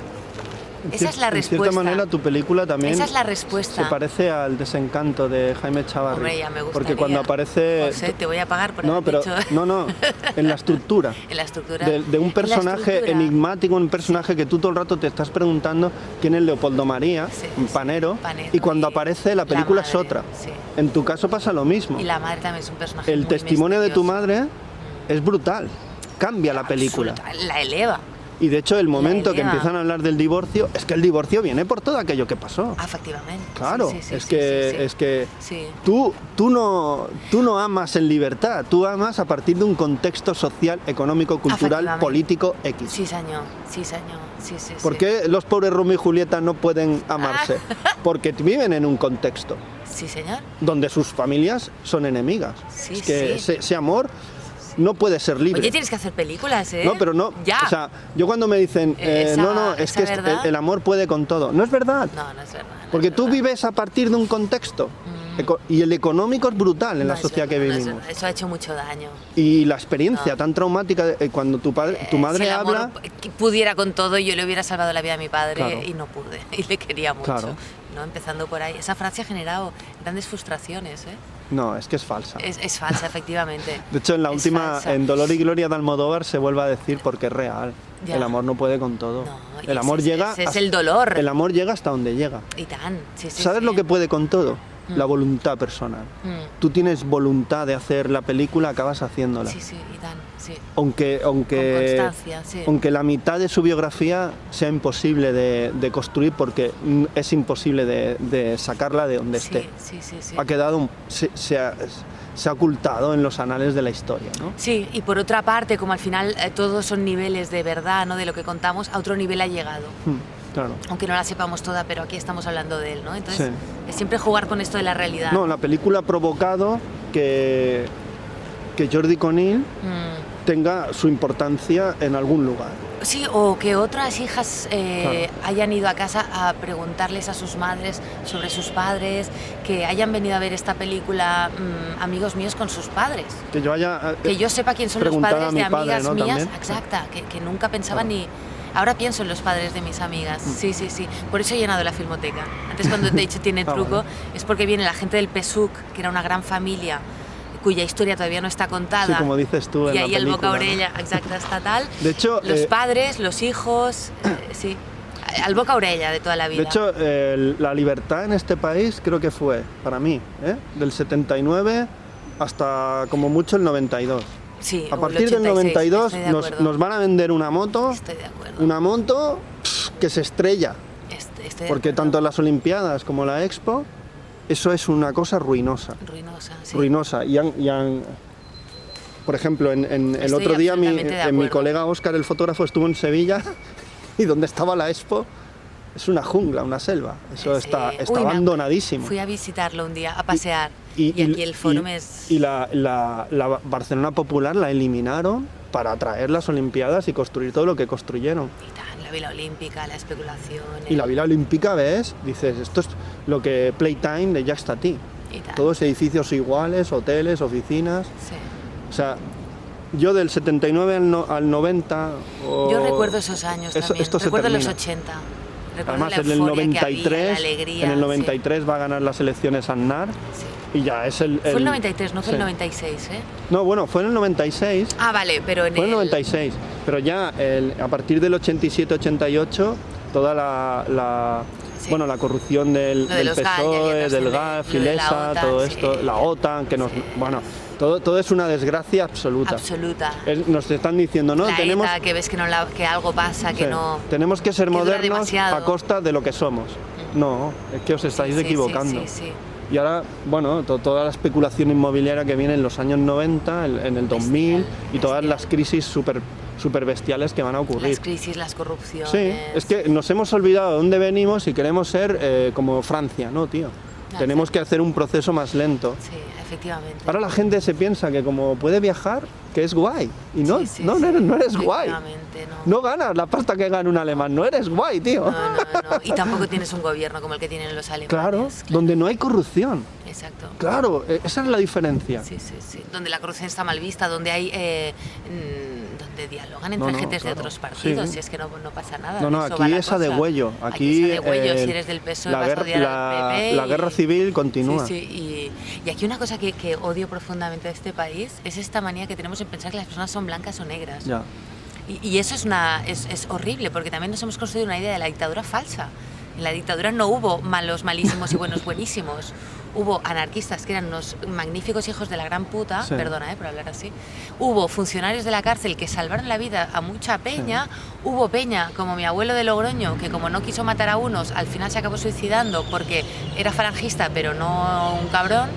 Speaker 2: Esa es la
Speaker 1: En
Speaker 2: respuesta.
Speaker 1: cierta manera, tu película también
Speaker 2: Esa es la respuesta.
Speaker 1: se parece al Desencanto de Jaime Chavarri.
Speaker 2: Hombre, ya me gustaría.
Speaker 1: Porque cuando aparece...
Speaker 2: José, te voy a pagar por
Speaker 1: No,
Speaker 2: haber
Speaker 1: pero
Speaker 2: dicho.
Speaker 1: no, en la estructura.
Speaker 2: En la estructura.
Speaker 1: De un
Speaker 2: En la
Speaker 1: personaje
Speaker 2: estructura.
Speaker 1: enigmático, un personaje que tú todo el rato te estás preguntando quién es Leopoldo María,
Speaker 2: Sí,
Speaker 1: un
Speaker 2: sí,
Speaker 1: panero,
Speaker 2: panero,
Speaker 1: y cuando
Speaker 2: y
Speaker 1: aparece la película es
Speaker 2: madre,
Speaker 1: otra.
Speaker 2: sí.
Speaker 1: En tu caso pasa lo mismo.
Speaker 2: Y la madre también es un personaje
Speaker 1: El
Speaker 2: muy
Speaker 1: testimonio de tu
Speaker 2: misterioso.
Speaker 1: madre es brutal, cambia la película.
Speaker 2: Absoluta, la eleva.
Speaker 1: Y de hecho el momento que
Speaker 2: eleva.
Speaker 1: empiezan a hablar del divorcio, es que el divorcio viene por todo aquello que pasó.
Speaker 2: Efectivamente.
Speaker 1: Claro,
Speaker 2: Sí, sí, sí,
Speaker 1: es
Speaker 2: sí,
Speaker 1: que,
Speaker 2: sí, sí.
Speaker 1: es que
Speaker 2: Sí.
Speaker 1: tú no amas en libertad, tú amas a partir de un contexto social, económico, cultural,
Speaker 2: Efectivamente.
Speaker 1: político X.
Speaker 2: Sí, señor. Sí, señor. Sí, sí,
Speaker 1: ¿Por
Speaker 2: sí.
Speaker 1: qué los pobres Romeo y Julieta no pueden amarse? Porque viven en un contexto
Speaker 2: Sí, señor.
Speaker 1: donde sus familias son enemigas.
Speaker 2: Sí,
Speaker 1: es que
Speaker 2: sí.
Speaker 1: ese amor no puede ser libre.
Speaker 2: Oye, tienes que hacer películas, ¿eh?
Speaker 1: No, pero no.
Speaker 2: Ya.
Speaker 1: O sea, yo cuando me dicen, es
Speaker 2: esa
Speaker 1: que
Speaker 2: verdad.
Speaker 1: el amor puede con todo. No es verdad.
Speaker 2: No, no es verdad. no
Speaker 1: Porque
Speaker 2: es
Speaker 1: tú
Speaker 2: verdad.
Speaker 1: vives a partir de un contexto. Y el económico es brutal en
Speaker 2: No
Speaker 1: la
Speaker 2: es
Speaker 1: sociedad
Speaker 2: verdad,
Speaker 1: que
Speaker 2: no es
Speaker 1: vivimos.
Speaker 2: verdad. Eso ha hecho mucho daño.
Speaker 1: Y la experiencia
Speaker 2: No.
Speaker 1: tan traumática de cuando tu madre
Speaker 2: Si el amor
Speaker 1: habla.
Speaker 2: pudiera con todo, yo le hubiera salvado la vida a mi padre
Speaker 1: Claro.
Speaker 2: y no pude. Y le quería mucho.
Speaker 1: Claro.
Speaker 2: ¿No? Empezando por ahí. Esa frase ha generado grandes frustraciones, ¿eh?
Speaker 1: No, es que es falsa.
Speaker 2: Es falsa, efectivamente.
Speaker 1: De hecho, en la
Speaker 2: Es
Speaker 1: última,
Speaker 2: falsa.
Speaker 1: en Dolor y Gloria de Almodóvar se vuelve a decir porque es real.
Speaker 2: Ya.
Speaker 1: El amor no puede con todo.
Speaker 2: No, y
Speaker 1: el amor
Speaker 2: ese
Speaker 1: llega.
Speaker 2: es el dolor.
Speaker 1: El amor llega hasta donde llega.
Speaker 2: Y tan. Sí, sí,
Speaker 1: ¿Sabes
Speaker 2: sí.
Speaker 1: lo que puede con todo?
Speaker 2: Mm.
Speaker 1: La voluntad personal.
Speaker 2: Mm.
Speaker 1: Tú tienes voluntad de hacer la película, acabas haciéndola.
Speaker 2: Sí, sí, y tan. Sí.
Speaker 1: Aunque,
Speaker 2: Con constancia, sí.
Speaker 1: aunque la mitad de su biografía sea imposible de construir porque es imposible de sacarla de donde esté.
Speaker 2: Sí, sí, sí.
Speaker 1: Ha quedado, se ha ocultado en los anales de la historia, ¿no?
Speaker 2: Sí, y por otra parte, como al final todos son niveles de verdad, ¿no? De lo que contamos, a otro nivel ha llegado.
Speaker 1: Claro.
Speaker 2: Aunque no la sepamos toda, pero aquí estamos hablando de él, ¿no? Entonces,
Speaker 1: Sí.
Speaker 2: es siempre jugar con esto de la realidad.
Speaker 1: No, la película ha provocado que Jordi Conill
Speaker 2: Mm.
Speaker 1: tenga su importancia en algún lugar.
Speaker 2: Sí, o que otras hijas
Speaker 1: Claro.
Speaker 2: hayan ido a casa a preguntarles a sus madres sobre sus padres, que hayan venido a ver esta película amigos míos con sus padres.
Speaker 1: Que yo haya
Speaker 2: Que yo sepa quién son los
Speaker 1: preguntado
Speaker 2: padres
Speaker 1: a mi
Speaker 2: de amigas
Speaker 1: padre, ¿no?
Speaker 2: mías.
Speaker 1: También.
Speaker 2: Exacta, que nunca pensaba
Speaker 1: Claro.
Speaker 2: ni... Ahora pienso en los padres de mis amigas. Sí, sí, sí. Por eso he llenado la filmoteca. Antes cuando te he dicho tiene
Speaker 1: Ah,
Speaker 2: truco,
Speaker 1: bueno.
Speaker 2: es porque viene la gente del PSUC, que era una gran familia cuya historia todavía no está contada.
Speaker 1: Sí, como dices tú en
Speaker 2: y
Speaker 1: la
Speaker 2: ahí el
Speaker 1: película,
Speaker 2: boca-orella, exacto, estatal.
Speaker 1: De hecho,
Speaker 2: Los padres, los hijos, sí. Al boca-orella de toda la vida.
Speaker 1: De hecho, la libertad en este país creo que fue, para mí, del 79 hasta como mucho el 92.
Speaker 2: sí,
Speaker 1: A
Speaker 2: o el
Speaker 1: partir del
Speaker 2: 86,
Speaker 1: 92
Speaker 2: estoy de acuerdo.
Speaker 1: nos van a vender una moto
Speaker 2: Estoy de acuerdo.
Speaker 1: que se estrella.
Speaker 2: Estoy de
Speaker 1: Porque
Speaker 2: acuerdo.
Speaker 1: tanto las Olimpiadas como la Expo, eso es una cosa ruinosa.
Speaker 2: Ruinosa, sí.
Speaker 1: Ruinosa. Por ejemplo, el
Speaker 2: Estoy
Speaker 1: otro día
Speaker 2: absolutamente de
Speaker 1: mi
Speaker 2: acuerdo.
Speaker 1: colega Óscar, el fotógrafo, estuvo en Sevilla y donde estaba la Expo es una jungla, una selva. Eso
Speaker 2: Sí.
Speaker 1: está
Speaker 2: Uy,
Speaker 1: abandonadísimo.
Speaker 2: Fui a visitarlo un día, a pasear. Y aquí el fórum es...
Speaker 1: Y la Barcelona Popular la eliminaron para atraer las Olimpiadas y construir todo lo que construyeron.
Speaker 2: Y tal, la Vila Olímpica, la especulación...
Speaker 1: Y la Vila Olímpica, ves, dices, esto es lo que Playtime de Jacques Tati.
Speaker 2: Y tal.
Speaker 1: Todos edificios iguales, hoteles, oficinas.
Speaker 2: Sí.
Speaker 1: O sea, yo del 79 al 90...
Speaker 2: Yo recuerdo esos años también,
Speaker 1: esto se
Speaker 2: recuerdo los
Speaker 1: termina.
Speaker 2: 80. Recuerdo
Speaker 1: Además,
Speaker 2: la
Speaker 1: en el
Speaker 2: euforia que había,
Speaker 1: 93,
Speaker 2: la alegría,
Speaker 1: en el 93 va a ganar las elecciones Aznar.
Speaker 2: Sí.
Speaker 1: Y ya es el...
Speaker 2: Fue el 93, no fue el
Speaker 1: sí.
Speaker 2: 96, ¿eh?
Speaker 1: No, bueno, fue en el 96.
Speaker 2: Ah, vale, pero en
Speaker 1: Fue en el
Speaker 2: el...
Speaker 1: 96. Pero ya a partir del 87-88, toda la
Speaker 2: Sí.
Speaker 1: bueno, la corrupción del
Speaker 2: Lo de los
Speaker 1: PSOE,
Speaker 2: GAL,
Speaker 1: del
Speaker 2: ya
Speaker 1: GAF,
Speaker 2: lo de la
Speaker 1: Filesa,
Speaker 2: OTAN,
Speaker 1: todo
Speaker 2: sí.
Speaker 1: esto, la OTAN, que nos...
Speaker 2: Sí.
Speaker 1: Bueno, todo es una desgracia absoluta.
Speaker 2: Absoluta.
Speaker 1: Nos están diciendo, no,
Speaker 2: La
Speaker 1: tenemos...
Speaker 2: ETA, que ves que, que algo pasa, que
Speaker 1: sí,
Speaker 2: no...
Speaker 1: tenemos que ser
Speaker 2: que dura
Speaker 1: modernos
Speaker 2: demasiado.
Speaker 1: a costa de lo que somos. No, es que os estáis
Speaker 2: Sí,
Speaker 1: equivocando.
Speaker 2: sí.
Speaker 1: Y ahora, bueno, toda la especulación inmobiliaria que viene en los años 90, en el 2000, y todas
Speaker 2: bestial.
Speaker 1: las crisis súper bestiales que van a ocurrir.
Speaker 2: Las crisis, las corrupciones...
Speaker 1: Sí, es que nos hemos olvidado de dónde venimos y queremos ser como Francia, ¿no, tío?
Speaker 2: No,
Speaker 1: Tenemos
Speaker 2: sí.
Speaker 1: que hacer un proceso más lento.
Speaker 2: Sí, efectivamente.
Speaker 1: Ahora la gente se piensa que como puede viajar, que es guay. Y no,
Speaker 2: Sí, sí,
Speaker 1: no,
Speaker 2: sí.
Speaker 1: no eres guay.
Speaker 2: Efectivamente, no.
Speaker 1: No ganas la pasta que gana un alemán, no eres guay, tío.
Speaker 2: No. Y tampoco tienes un gobierno como el que tienen los alemanes.
Speaker 1: Claro, donde no hay corrupción.
Speaker 2: Exacto.
Speaker 1: Claro, esa es la diferencia.
Speaker 2: Sí. Donde la corrupción está mal vista, donde hay... donde dialogan entre gentes de
Speaker 1: claro,
Speaker 2: otros partidos,
Speaker 1: sí.
Speaker 2: y es que no pasa nada.
Speaker 1: No,
Speaker 2: de eso va
Speaker 1: aquí
Speaker 2: la
Speaker 1: es a
Speaker 2: cosa.
Speaker 1: degüello.
Speaker 2: Aquí es a degüello, si eres del PSOE vas a odiar al PP.
Speaker 1: La guerra civil continúa.
Speaker 2: Sí. Y aquí una cosa que odio profundamente de este país es esta manía que tenemos en pensar que las personas son blancas o negras.
Speaker 1: Ya.
Speaker 2: Y eso es horrible, porque también nos hemos construido una idea de la dictadura falsa. En la dictadura no hubo malos malísimos y buenos buenísimos. Hubo anarquistas que eran unos magníficos hijos de la gran puta,
Speaker 1: Sí.
Speaker 2: perdona por hablar así. Hubo funcionarios de la cárcel que salvaron la vida a mucha peña. Sí. Hubo peña, como mi abuelo de Logroño, que como no quiso matar a unos, al final se acabó suicidando porque era falangista, pero no un cabrón.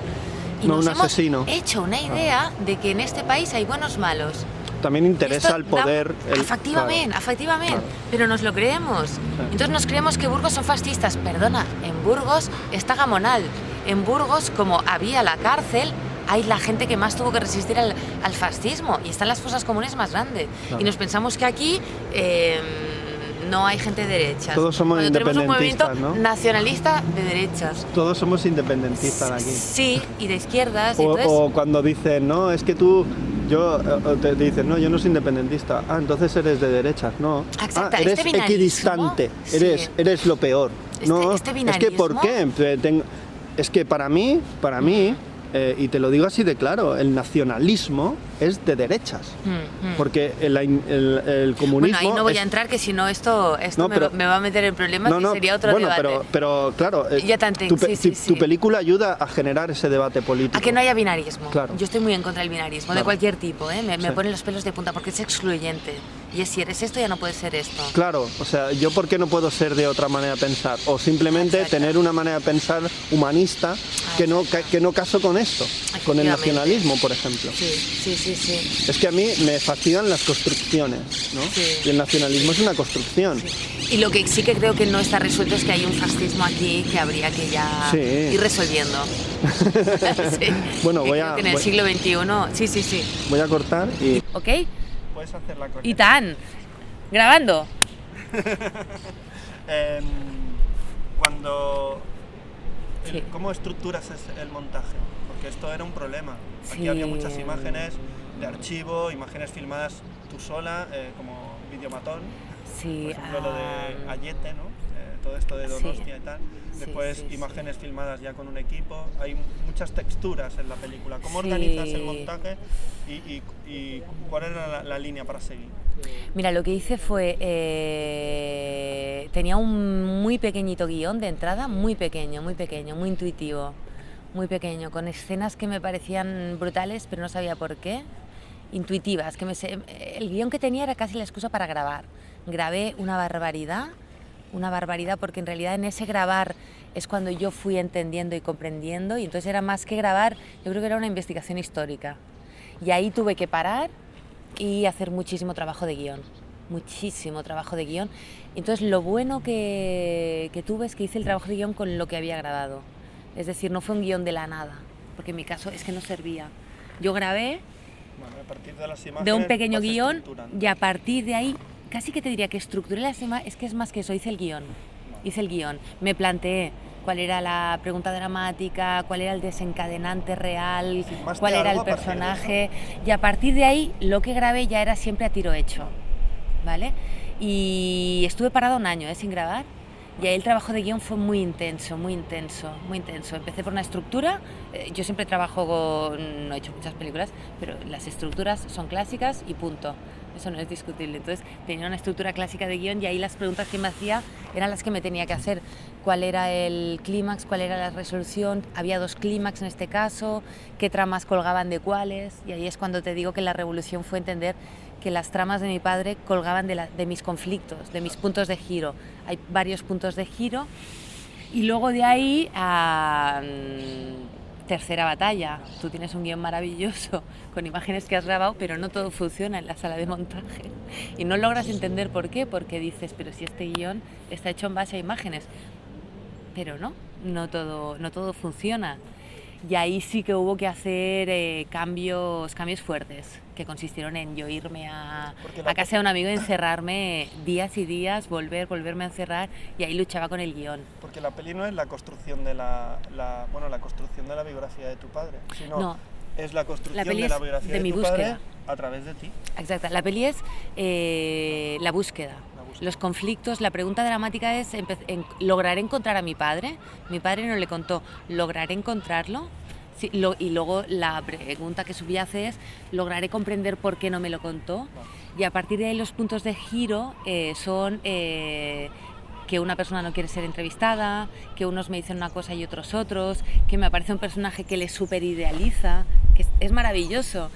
Speaker 2: Y
Speaker 1: no
Speaker 2: nos
Speaker 1: un asesino.
Speaker 2: Hemos hecho una idea de que en este país hay buenos malos.
Speaker 1: También interesa el poder.
Speaker 2: Efectivamente,
Speaker 1: claro.
Speaker 2: pero nos lo creemos. Entonces nos creemos que Burgos son fascistas. Perdona, en Burgos está Gamonal. En Burgos, como había la cárcel, hay la gente que más tuvo que resistir al fascismo. Y están las fosas comunes más grandes. Claro. Y nos pensamos que aquí no hay gente de derechas.
Speaker 1: Todos somos
Speaker 2: cuando
Speaker 1: independentistas,
Speaker 2: tenemos un movimiento
Speaker 1: ¿no?
Speaker 2: nacionalista de derechas.
Speaker 1: Todos somos independentistas aquí.
Speaker 2: Sí, y de izquierdas.
Speaker 1: O cuando dicen, no, es que tú... te dicen, no, yo no soy independentista. Ah, entonces eres de derechas, no.
Speaker 2: Exacto,
Speaker 1: eres equidistante, eres lo peor. No, es que ¿por qué? Es que para mí, y te lo digo así de claro, el nacionalismo es de derechas. Porque el comunismo...
Speaker 2: Bueno, ahí no voy a entrar, que si no esto
Speaker 1: no,
Speaker 2: me va a meter en problemas y sería otro debate.
Speaker 1: Pero claro,
Speaker 2: ya
Speaker 1: tu película ayuda a generar ese debate político.
Speaker 2: A que no haya binarismo.
Speaker 1: Claro.
Speaker 2: Yo estoy muy en contra del binarismo, de cualquier tipo. Me ponen los pelos de punta porque es excluyente. Y es si eres esto, ya no puedes ser esto.
Speaker 1: Claro, o sea, ¿yo por qué no puedo ser de otra manera de pensar? O simplemente tener una manera de pensar humanista que no caso con esto, con el nacionalismo, por ejemplo.
Speaker 2: Sí.
Speaker 1: Es que a mí me fascinan las construcciones, ¿no?
Speaker 2: Sí.
Speaker 1: Y el nacionalismo es una construcción.
Speaker 2: Sí. Y lo que sí que creo que no está resuelto es que hay un fascismo aquí que habría que ya ir resolviendo. Sí.
Speaker 1: Bueno,
Speaker 2: en el siglo XXI, sí.
Speaker 1: Voy a cortar y...
Speaker 2: ¿Ok?
Speaker 1: Puedes hacer la cosa.
Speaker 2: Y tan. ¿Grabando?
Speaker 1: Cuando... ¿Cómo estructuras el montaje? Porque esto era un problema. Aquí había muchas imágenes de archivo, imágenes filmadas tú sola, como videomatón.
Speaker 2: Sí,
Speaker 1: por ejemplo, lo de Ayete, ¿no? Todo esto de Donostia y tal. Después imágenes filmadas ya con un equipo. Hay muchas texturas en la película. ¿Cómo organizas el montaje y cuál era la línea para seguir?
Speaker 2: Mira, lo que hice fue... tenía un muy pequeñito guión de entrada, muy pequeño, muy intuitivo, muy pequeño, con escenas que me parecían brutales, pero no sabía por qué, intuitivas. El guión que tenía era casi la excusa para grabar. Grabé una barbaridad porque en realidad en ese grabar es cuando yo fui entendiendo y comprendiendo, y entonces era más que grabar, yo creo que era una investigación histórica. Y ahí tuve que parar y hacer muchísimo trabajo de guión. Entonces lo bueno que tuve es que hice el trabajo de guión con lo que había grabado. Es decir, no fue un guión de la nada, porque en mi caso es que no servía. Yo grabé
Speaker 1: Bueno, a partir de las imágenes
Speaker 2: de un pequeño
Speaker 1: vas
Speaker 2: guión,
Speaker 1: estructurando.
Speaker 2: y a partir de ahí, casi que te diría que estructuré las imágenes, es que es más que eso, hice el guión. Me planteé cuál era la pregunta dramática, cuál era el desencadenante real,
Speaker 1: Firmaste
Speaker 2: cuál era el
Speaker 1: algo a partir de
Speaker 2: personaje, y a partir de ahí lo que grabé ya era siempre a tiro hecho, ¿vale? Y estuve parada un año, sin grabar, y ahí el trabajo de guión fue muy intenso, muy intenso, muy intenso. Empecé por una estructura, yo siempre trabajo con, no he hecho muchas películas, pero las estructuras son clásicas y punto. Eso no es discutible. Entonces tenía una estructura clásica de guión y ahí las preguntas que me hacía eran las que me tenía que hacer. ¿Cuál era el clímax? ¿Cuál era la resolución? Había 2 clímax en este caso. ¿Qué tramas colgaban de cuáles? Y ahí es cuando te digo que la revolución fue entender que las tramas de mi padre colgaban de mis conflictos, de mis puntos de giro. Hay varios puntos de giro. Y luego de ahí a tercera batalla. Tú tienes un guión maravilloso con imágenes que has grabado, pero no todo funciona en la sala de montaje. Y no logras entender por qué, porque dices, pero si este guión está hecho en base a imágenes. Pero no todo funciona. Y ahí sí que hubo que hacer cambios fuertes, que consistieron en yo irme a casa de un amigo y encerrarme días y días, volverme a encerrar, y ahí luchaba con el guión.
Speaker 1: Porque la peli no es la construcción de la construcción de la biografía de tu padre, sino
Speaker 2: No,
Speaker 1: es la construcción
Speaker 2: peli
Speaker 1: de la biografía
Speaker 2: de
Speaker 1: de
Speaker 2: mi
Speaker 1: tu
Speaker 2: búsqueda.
Speaker 1: padre a través de ti.
Speaker 2: Exacto, la peli es la búsqueda. Los conflictos, la pregunta dramática es, ¿lograré encontrar a mi padre? Mi padre no le contó, ¿lograré encontrarlo? Sí, y luego la pregunta que subyace es, ¿lograré comprender por qué no me lo contó? Y a partir de ahí los puntos de giro son que una persona no quiere ser entrevistada, que unos me dicen una cosa y otros, que me aparece un personaje que le superidealiza, que es maravilloso.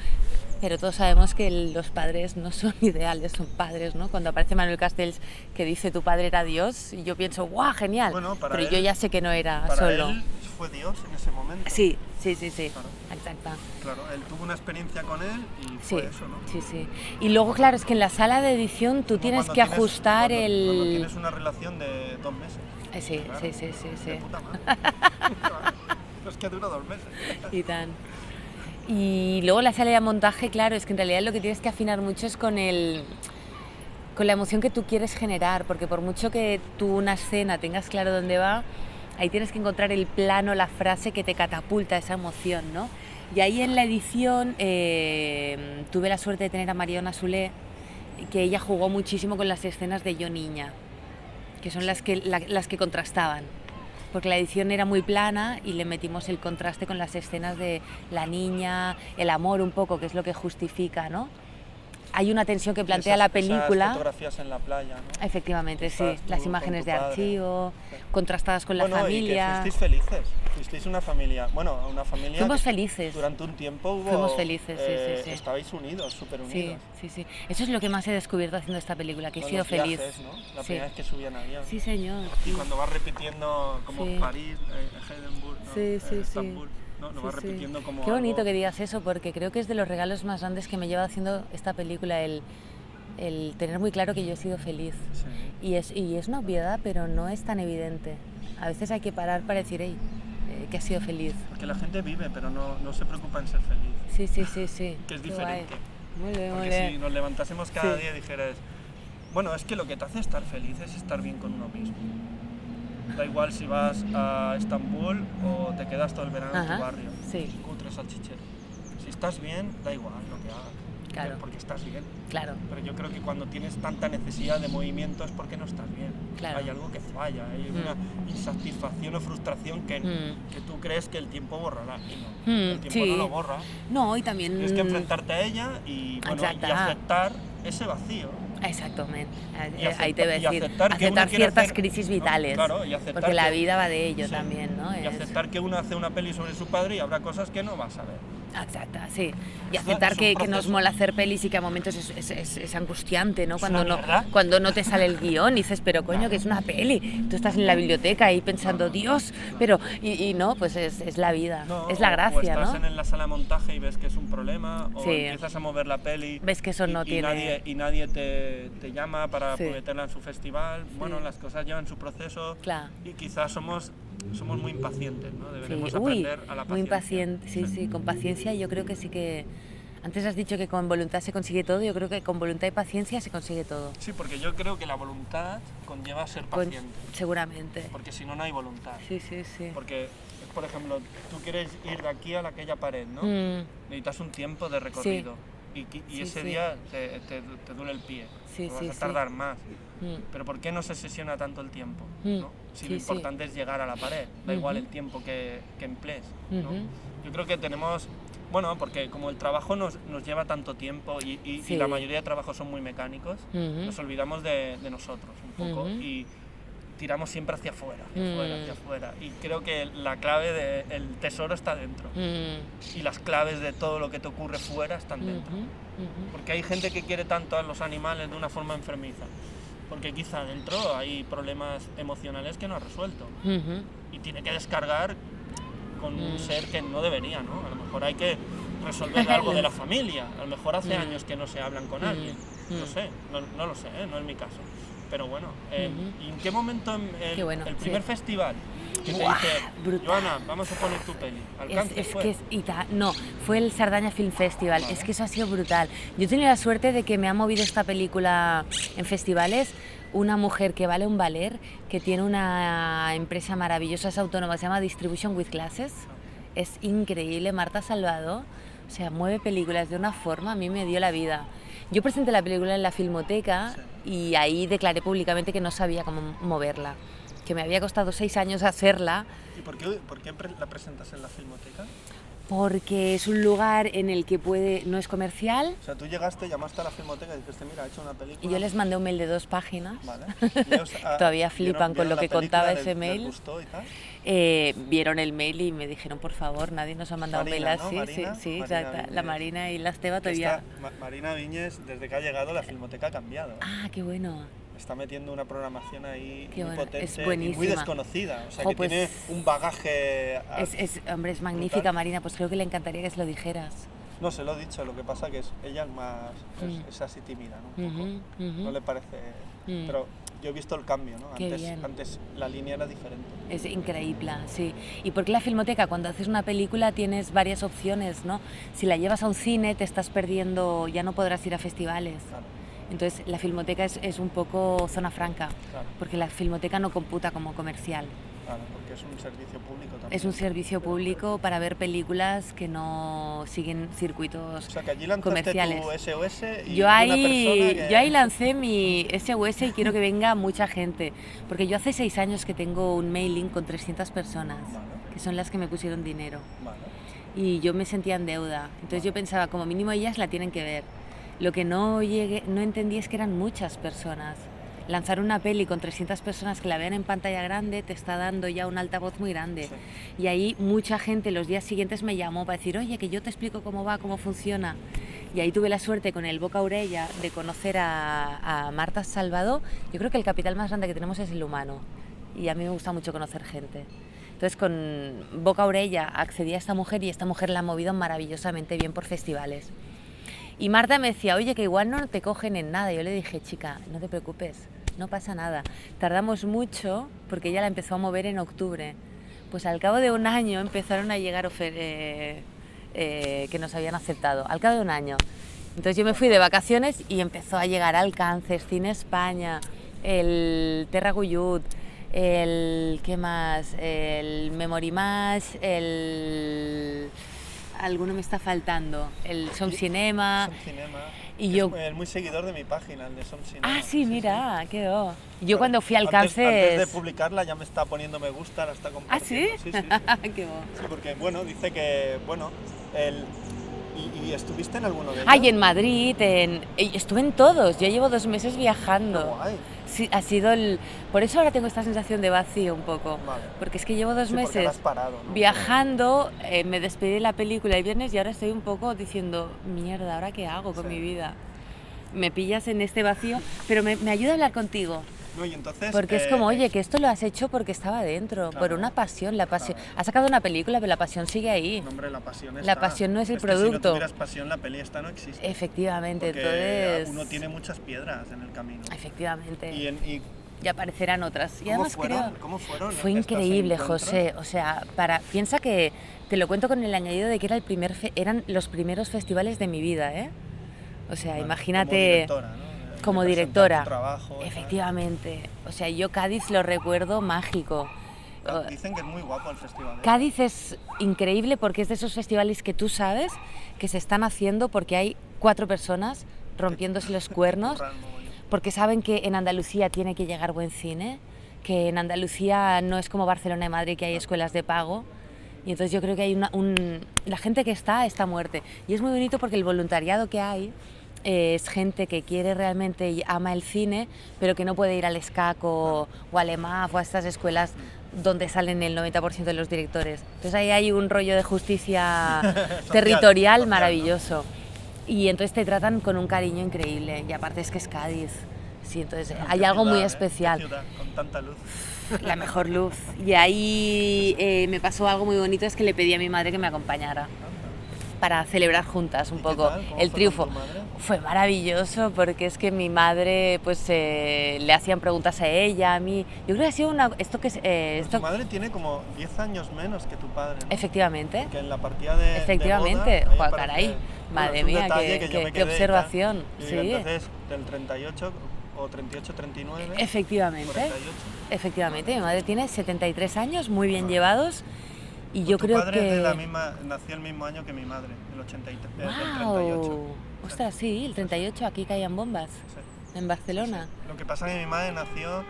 Speaker 2: Pero todos sabemos que los padres no son ideales, son padres, ¿no? Cuando aparece Manuel Castells que dice tu padre era Dios, y yo pienso, ¡guau, genial!
Speaker 1: Bueno,
Speaker 2: pero
Speaker 1: él,
Speaker 2: yo ya sé que no era
Speaker 1: para
Speaker 2: solo.
Speaker 1: Él fue Dios en ese momento.
Speaker 2: Sí,
Speaker 1: claro.
Speaker 2: exacto.
Speaker 1: Claro, él tuvo una experiencia con él y fue eso, ¿no?
Speaker 2: Sí. Y luego, claro, es que en la sala de edición tú tienes que ajustar
Speaker 1: cuando tienes una relación de 2 meses.
Speaker 2: Sí,
Speaker 1: claro.
Speaker 2: sí.
Speaker 1: De puta madre. Es que dura 2 meses.
Speaker 2: Y tan. Y luego la sala de montaje, claro, es que en realidad lo que tienes que afinar mucho es con la emoción que tú quieres generar, porque por mucho que tú una escena tengas claro dónde va, ahí tienes que encontrar el plano, la frase que te catapulta esa emoción, ¿no? Y ahí en la edición tuve la suerte de tener a Mariona Solé, que ella jugó muchísimo con las escenas de yo niña, que son las que contrastaban. Porque la edición era muy plana y le metimos el contraste con las escenas de la niña, el amor un poco, que es lo que justifica, ¿no? Hay una tensión que plantea la película.
Speaker 1: Esas fotografías en la playa, ¿no?
Speaker 2: Efectivamente, sí. Las imágenes de archivo, contrastadas con la familia.
Speaker 1: Y que fuisteis felices. Fuisteis una familia. Bueno, una familia.
Speaker 2: Fuimos felices.
Speaker 1: Durante un tiempo
Speaker 2: Fuimos felices, sí.
Speaker 1: Estabais unidos, súper unidos.
Speaker 2: Sí. Eso es lo que más he descubierto haciendo esta película, que he sido feliz.
Speaker 1: Viajes, ¿no? La primera vez que subían avión.
Speaker 2: Sí, señor.
Speaker 1: Y cuando vas repitiendo como París, Heidelberg, ¿no? Estambul. No vas repitiendo como
Speaker 2: Qué bonito
Speaker 1: algo...
Speaker 2: que digas eso, porque creo que es de los regalos más grandes que me lleva haciendo esta película, el tener muy claro que yo he sido feliz.
Speaker 1: Sí.
Speaker 2: Y es una obviedad, pero no es tan evidente. A veces hay que parar para decir, hey, que has sido feliz.
Speaker 1: Porque la gente vive, pero no se preocupa en ser feliz.
Speaker 2: Sí.
Speaker 1: Que es diferente.
Speaker 2: Muy bien.
Speaker 1: Porque si nos levantásemos cada día y dijeras, bueno, es que lo que te hace estar feliz es estar bien con uno mismo. Da igual si vas a Estambul o te quedas todo el verano en tu barrio.
Speaker 2: Sí.
Speaker 1: Cutre salchichero. Si estás bien, da igual lo que hagas.
Speaker 2: Claro.
Speaker 1: Porque estás bien.
Speaker 2: Claro.
Speaker 1: Pero yo creo que cuando tienes tanta necesidad de movimiento es porque no estás bien.
Speaker 2: Claro.
Speaker 1: Hay algo que falla, hay una insatisfacción o frustración que tú crees que el tiempo borrará. Y no, el tiempo no lo borra.
Speaker 2: No, y también...
Speaker 1: Tienes que enfrentarte a ella y aceptar ese vacío.
Speaker 2: Exactamente. Ahí te voy a decir, aceptar ciertas crisis vitales,
Speaker 1: ¿no? Claro, y aceptar
Speaker 2: porque la vida va de ello también, ¿no?
Speaker 1: Y aceptar que uno hace una peli sobre su padre y habrá cosas que no vas a ver.
Speaker 2: Exacto, sí. Y aceptar que nos mola hacer pelis y que a momentos es angustiante, ¿no? Cuando no te sale el guión y dices, pero coño, que es una peli. Tú estás en la biblioteca ahí pensando, Dios, pero... Y no, pues es la vida, es la gracia,
Speaker 1: ¿no? O estás
Speaker 2: ¿no?
Speaker 1: en la sala de montaje y ves que es un problema, o empiezas a mover la peli...
Speaker 2: Ves que eso no tiene...
Speaker 1: Y nadie te llama para meterla en su festival. Bueno, las cosas llevan su proceso y quizás somos muy impacientes, ¿no? Deberemos aprender a la paciencia.
Speaker 2: Muy impaciente, sí, con paciencia yo creo que sí que Antes has dicho que con voluntad se consigue todo, yo creo que con voluntad y paciencia se consigue todo.
Speaker 1: Sí, porque yo creo que la voluntad conlleva ser paciente.
Speaker 2: Seguramente.
Speaker 1: Porque si no, no hay voluntad.
Speaker 2: Sí.
Speaker 1: Porque, por ejemplo, tú quieres ir de aquí a aquella pared, ¿no? Necesitas un tiempo de recorrido. Y ese día te duele el pie. Vas a tardar más. Pero ¿por qué no se sesiona tanto el tiempo? ¿no? Si lo importante es llegar a la pared, da igual el tiempo que emplees. ¿no? Yo creo que tenemos... Bueno, porque como el trabajo nos lleva tanto tiempo y la mayoría de trabajos son muy mecánicos, nos olvidamos de nosotros un poco y tiramos siempre hacia afuera, hacia afuera. Y creo que la clave del tesoro está dentro. Y las claves de todo lo que te ocurre fuera están dentro. Porque hay gente que quiere tanto a los animales de una forma enfermiza. Porque quizá dentro hay problemas emocionales que no ha resuelto. Y tiene que descargar con un ser que no debería, ¿no? A lo mejor hay que resolver algo de la familia. A lo mejor hace años que no se hablan con alguien. No sé, no lo sé, no es mi caso. Pero bueno, ¿y en qué momento el primer festival que te dice, Joana, vamos a poner tu peli? ¿Alcance fue?
Speaker 2: No, fue el Sardaña Film Festival. Es que eso ha sido brutal. Yo he tenido la suerte de que me ha movido esta película en festivales una mujer que vale un valer, que tiene una empresa maravillosa, es autónoma, se llama Distribution with Classes. Es increíble, Marta Salvador. O sea, mueve películas de una forma, a mí me dio la vida. Yo presenté la película en la Filmoteca y ahí declaré públicamente que no sabía cómo moverla, que me había costado 6 años hacerla.
Speaker 1: ¿Y por qué la presentas en la Filmoteca?
Speaker 2: Porque es un lugar en el que no es comercial.
Speaker 1: O sea, tú llegaste, llamaste a la Filmoteca y dijiste, mira, he hecho una película.
Speaker 2: Y yo les mandé un mail de 2 páginas.
Speaker 1: Vale.
Speaker 2: Todavía flipan con lo que contaba ese mail.
Speaker 1: ¿Les gustó y tal?
Speaker 2: Vieron el mail y me dijeron, por favor, nadie nos ha mandado
Speaker 1: Marina,
Speaker 2: mail
Speaker 1: ¿no?
Speaker 2: así.
Speaker 1: Marina,
Speaker 2: sí,
Speaker 1: Marina
Speaker 2: exacto. La Marina y la Esteba todavía.
Speaker 1: Marina Viñes, desde que ha llegado, la Filmoteca ha cambiado.
Speaker 2: Ah, qué bueno.
Speaker 1: Está metiendo una programación ahí
Speaker 2: qué
Speaker 1: muy
Speaker 2: bueno.
Speaker 1: potente y muy desconocida. O sea, que
Speaker 2: pues,
Speaker 1: tiene un bagaje...
Speaker 2: Hombre, es magnífica, brutal. Marina, pues creo que le encantaría que se lo dijeras.
Speaker 1: No, se lo he dicho, lo que pasa que ella es más... es así tímida, ¿no? Un poco. No le parece... Pero yo he visto el cambio, ¿no? Antes la línea era diferente.
Speaker 2: Es increíble, sí. Y porque la Filmoteca, cuando haces una película tienes varias opciones, ¿no? Si la llevas a un cine te estás perdiendo, ya no podrás ir a festivales.
Speaker 1: Claro.
Speaker 2: Entonces la Filmoteca es un poco zona franca, porque la Filmoteca no computa como comercial.
Speaker 1: Claro, porque es un servicio público también.
Speaker 2: Es un servicio público para ver películas que no siguen circuitos comerciales.
Speaker 1: O sea, que allí lanzaste tu SOS y
Speaker 2: yo ahí lancé mi SOS y quiero que venga mucha gente, porque yo hace 6 años que tengo un mailing con 300 personas, que son las que me pusieron dinero. Y yo me sentía en deuda, entonces yo pensaba, como mínimo ellas la tienen que ver. Lo que no entendí es que eran muchas personas. Lanzar una peli con 300 personas que la vean en pantalla grande te está dando ya un altavoz muy grande. Sí. Y ahí mucha gente los días siguientes me llamó para decir, oye, que yo te explico cómo va, cómo funciona. Y ahí tuve la suerte con el Boca Orella de conocer a Marta Salvador. Yo creo que el capital más grande que tenemos es el humano. Y a mí me gusta mucho conocer gente. Entonces con Boca Orella accedí a esta mujer y esta mujer la ha movido maravillosamente bien por festivales. Y Marta me decía, oye, que igual no te cogen en nada. Y yo le dije, chica, no te preocupes, no pasa nada. Tardamos mucho porque ella la empezó a mover en octubre. Pues al cabo de un año empezaron a llegar que nos habían aceptado. Al cabo de un año. Entonces yo me fui de vacaciones y empezó a llegar Alcáncer, Cine España, el Terra Guyut, ¿qué más? El Memorimage, alguno me está faltando, el Som Cinema. Y yo
Speaker 1: es muy seguidor de mi página, el de Som Cinema.
Speaker 2: Ah, sí, mira, quedó. Yo cuando fui al Alcáncer...
Speaker 1: Antes de publicarla ya me está poniendo me gusta, la está compartiendo.
Speaker 2: ¿Ah, sí?
Speaker 1: Sí.
Speaker 2: Qué bueno.
Speaker 1: Sí, porque, bueno, dice que, bueno, ¿Y estuviste en alguno de ellos?
Speaker 2: Ay, en Madrid, estuve en todos, yo llevo 2 meses viajando.
Speaker 1: Qué guay.
Speaker 2: Sí, ha sido por eso ahora tengo esta sensación de vacío un poco, porque es que llevo 2 meses
Speaker 1: parado, ¿no?
Speaker 2: viajando, me despedí de la película el viernes y ahora estoy un poco diciendo, mierda, ¿ahora qué hago con mi vida? Me pillas en este vacío, pero me ayuda a hablar contigo.
Speaker 1: No, y entonces,
Speaker 2: porque es como, oye, que esto lo has hecho porque estaba dentro, por una pasión, la pasión. Claro. Has sacado una película, pero la pasión sigue ahí.
Speaker 1: No, hombre, la pasión está.
Speaker 2: La pasión no es el producto.
Speaker 1: Que si no tuvieras pasión, la peli esta no existe.
Speaker 2: Efectivamente,
Speaker 1: porque
Speaker 2: entonces...
Speaker 1: uno tiene muchas piedras en el camino.
Speaker 2: Efectivamente.
Speaker 1: Y
Speaker 2: y aparecerán otras. Y además
Speaker 1: ¿Cómo fueron
Speaker 2: fue
Speaker 1: estos
Speaker 2: increíble,
Speaker 1: encuentros?
Speaker 2: José. O sea, piensa que te lo cuento con el añadido de que eran los primeros festivales de mi vida, ¿eh? O sea,
Speaker 1: Vale,
Speaker 2: imagínate...
Speaker 1: Como directora, ¿no?
Speaker 2: Como
Speaker 1: De presentar
Speaker 2: directora,
Speaker 1: tu trabajo,
Speaker 2: efectivamente. O sea, yo Cádiz lo recuerdo mágico.
Speaker 1: Dicen que es muy guapo el festival.
Speaker 2: Cádiz es increíble porque es de esos festivales que tú sabes que se están haciendo porque hay 4 personas rompiéndose los cuernos, porque saben que en Andalucía tiene que llegar buen cine, que en Andalucía no es como Barcelona y Madrid, que hay escuelas de pago. Y entonces yo creo que hay la gente que está a muerte. Y es muy bonito porque el voluntariado que hay es gente que quiere realmente y ama el cine, pero que no puede ir al SCAC o al EMAF o a estas escuelas donde salen el 90% de los directores. Entonces ahí hay un rollo de justicia territorial maravilloso. ¿No? Y entonces te tratan con un cariño increíble. Y aparte es que es Cádiz. Sí, entonces hay algo muy especial.
Speaker 1: Qué ciudad, con tanta luz.
Speaker 2: La mejor luz. Y ahí me pasó algo muy bonito, es que le pedí a mi madre que me acompañara para celebrar juntas un poco el triunfo. Fue maravilloso porque es que mi madre, pues le hacían preguntas a ella, a mí. Yo creo que ha sido
Speaker 1: Tu madre tiene como 10 años menos que tu padre, ¿no?
Speaker 2: Efectivamente.
Speaker 1: Que en la partida de
Speaker 2: Efectivamente,
Speaker 1: boda,
Speaker 2: Juan, caray. Madre mía, qué observación. Sí.
Speaker 1: Entonces, del 38 o 38, 39.
Speaker 2: Efectivamente.
Speaker 1: 48.
Speaker 2: Efectivamente, mi madre tiene 73 años, muy bien llevados. Y yo
Speaker 1: tu
Speaker 2: creo
Speaker 1: padre
Speaker 2: que...
Speaker 1: nació el mismo año que mi madre, el 83,
Speaker 2: ¡Wow!
Speaker 1: el 38.
Speaker 2: Ostras, sí, el 38, aquí caían bombas,
Speaker 1: Sí.
Speaker 2: en Barcelona.
Speaker 1: Sí. Lo que pasa es que mi madre nació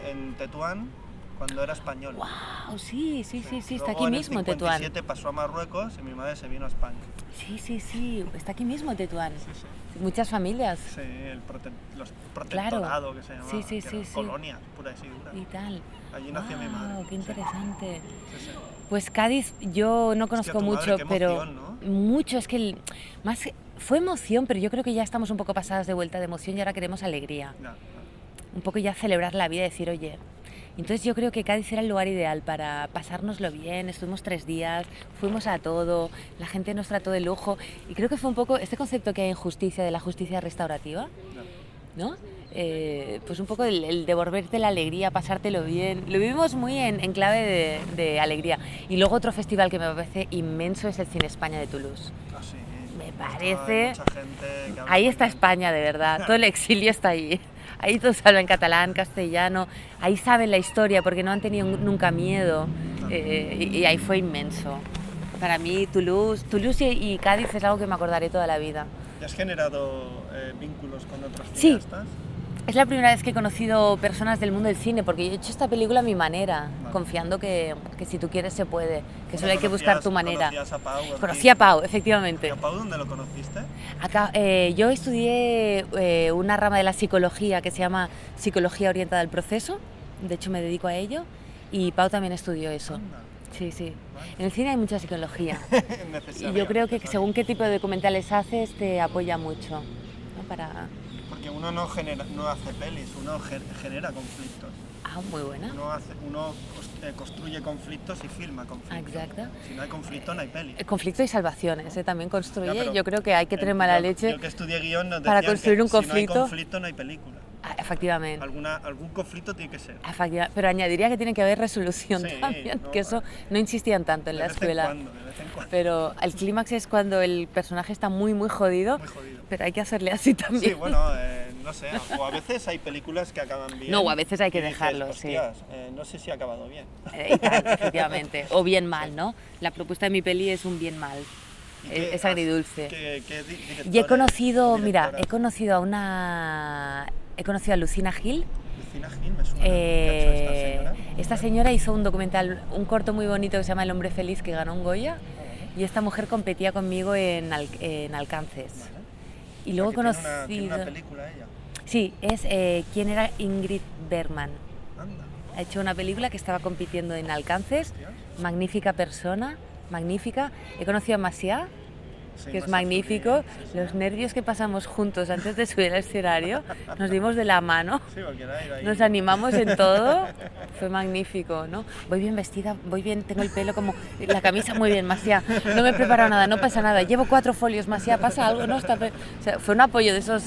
Speaker 1: en Tetuán cuando era español.
Speaker 2: ¡Wow! Sí, está
Speaker 1: Luego
Speaker 2: aquí mismo en Tetuán.
Speaker 1: En el 57 pasó a Marruecos y mi madre se vino a España.
Speaker 2: Sí, está aquí mismo en Tetuán.
Speaker 1: Sí.
Speaker 2: Muchas familias.
Speaker 1: Sí, los protectorado, que se llamaba,
Speaker 2: sí.
Speaker 1: colonia pura y dura.
Speaker 2: Y tal.
Speaker 1: Allí nació mi madre.
Speaker 2: ¡Qué interesante!
Speaker 1: Sí.
Speaker 2: Pues Cádiz yo no conozco mucho,
Speaker 1: madre, qué
Speaker 2: pero
Speaker 1: emoción, ¿no?
Speaker 2: mucho, es que fue emoción, pero yo creo que ya estamos un poco pasadas de vuelta de emoción y ahora queremos alegría.
Speaker 1: No.
Speaker 2: Un poco ya celebrar la vida y decir, oye, entonces yo creo que Cádiz era el lugar ideal para pasárnoslo bien. Estuvimos 3 días, fuimos a todo, la gente nos trató de lujo y creo que fue un poco este concepto que hay en justicia, de la justicia restaurativa, ¿no? Pues un poco el devolverte la alegría, pasártelo bien. Lo vivimos muy en clave de alegría. Y luego otro festival que me parece inmenso es el Cine España de Toulouse.
Speaker 1: Sí.
Speaker 2: Me parece...
Speaker 1: Mucha gente que habla
Speaker 2: ahí está España, de verdad. Todo el exilio está ahí. Ahí todos hablan catalán, castellano. Ahí saben la historia porque no han tenido nunca miedo. Y ahí fue inmenso. Para mí Toulouse y Cádiz es algo que me acordaré toda la vida.
Speaker 1: ¿Y has generado vínculos con otros cineastas?
Speaker 2: Sí. Es la primera vez que he conocido personas del mundo del cine, porque yo he hecho esta película a mi manera, confiando que si tú quieres se puede, que solo hay que buscar tu manera.
Speaker 1: ¿Conocías a Pau?
Speaker 2: Conocí a Pau, efectivamente.
Speaker 1: ¿Y a Pau dónde lo conociste?
Speaker 2: Acá, yo estudié una rama de la psicología que se llama Psicología Orientada al Proceso, de hecho me dedico a ello, y Pau también estudió eso.
Speaker 1: Anda.
Speaker 2: Sí. En el cine hay mucha psicología.
Speaker 1: Y
Speaker 2: yo creo que según qué tipo de documentales haces, te apoya mucho, ¿no?
Speaker 1: Porque uno no hace pelis, uno genera conflictos.
Speaker 2: Muy buena.
Speaker 1: Uno construye conflictos y filma conflictos.
Speaker 2: Exacto.
Speaker 1: Si no hay conflicto, no hay peli.
Speaker 2: Conflicto y salvaciones, también construye. Yo creo que hay que tener mala leche.
Speaker 1: Yo que estudié guión nos
Speaker 2: para
Speaker 1: decían
Speaker 2: construir
Speaker 1: que
Speaker 2: un conflicto.
Speaker 1: Si no hay conflicto, no hay película.
Speaker 2: Efectivamente.
Speaker 1: Algún conflicto tiene que ser.
Speaker 2: Pero añadiría que tiene que haber resolución también, que eso no insistían tanto en la escuela.
Speaker 1: De vez en cuando.
Speaker 2: Pero el clímax es cuando el personaje está muy jodido. Pero hay que hacerle así también.
Speaker 1: Sí, bueno, no sé, o a veces hay películas que acaban bien.
Speaker 2: No, o a veces hay que dejarlo,
Speaker 1: hostias, no sé si ha acabado bien.
Speaker 2: Efectivamente, o bien mal, ¿no? La propuesta de mi peli es un bien mal. Es agridulce. Y he conocido a Lucina Gil.
Speaker 1: Lucina Gil, me suena. ¿Qué ha hecho esta señora?
Speaker 2: Esta señora hizo un documental, un corto muy bonito que se llama El hombre feliz, que ganó un Goya. Y esta mujer competía conmigo en alcances.
Speaker 1: Vale.
Speaker 2: Y luego
Speaker 1: ¿Tiene una película ella?
Speaker 2: Sí, es ¿Quién era Ingrid Bergman?
Speaker 1: Anda.
Speaker 2: Ha hecho una película que estaba compitiendo en alcances.
Speaker 1: Hostias.
Speaker 2: Magnífica persona, magnífica. He conocido a Maciá.
Speaker 1: Sí,
Speaker 2: que es
Speaker 1: más
Speaker 2: magnífico.
Speaker 1: afluir, sí.
Speaker 2: Los nervios que pasamos juntos antes de subir al escenario, nos dimos de la mano,
Speaker 1: Sí, porque era ir ahí.
Speaker 2: nos animamos en todo, fue magnífico, ¿no? Voy bien vestida, voy bien, tengo el pelo como, la camisa muy bien, Macià, no me he preparado nada, no pasa nada, llevo 4 folios, Macià, pasa algo, ¿no? O sea, fue un apoyo de esos,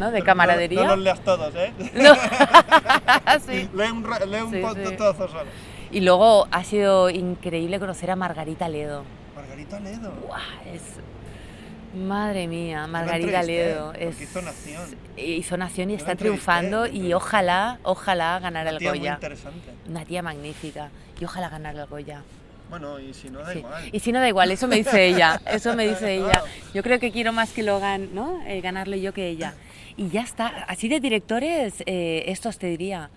Speaker 2: ¿no? De camaradería.
Speaker 1: No los leas todos, ¿eh?
Speaker 2: No. Sí.
Speaker 1: Lee un
Speaker 2: Sí.
Speaker 1: trozo solo.
Speaker 2: Y luego ha sido increíble conocer a Margarita Ledo.
Speaker 1: Margarita Ledo.
Speaker 2: ¡Buah! Madre mía,
Speaker 1: Yo la
Speaker 2: Margarita
Speaker 1: entrevisté,
Speaker 2: Ledo.
Speaker 1: porque hizo Nación.
Speaker 2: Hizo Nación y
Speaker 1: Yo la
Speaker 2: está
Speaker 1: entrevisté,
Speaker 2: triunfando y
Speaker 1: entrevisté.
Speaker 2: ojalá ganara el
Speaker 1: Tía muy
Speaker 2: Goya.
Speaker 1: interesante.
Speaker 2: Una tía magnífica y ojalá ganara el Goya.
Speaker 1: Bueno, y si no, da
Speaker 2: Sí.
Speaker 1: igual.
Speaker 2: Y si no da igual, eso me dice ella, eso me dice ella.
Speaker 1: Claro.
Speaker 2: Yo creo que quiero más que lo gane, ¿no? Ganarlo yo que ella. Y ya está, así de directores, estos te diría.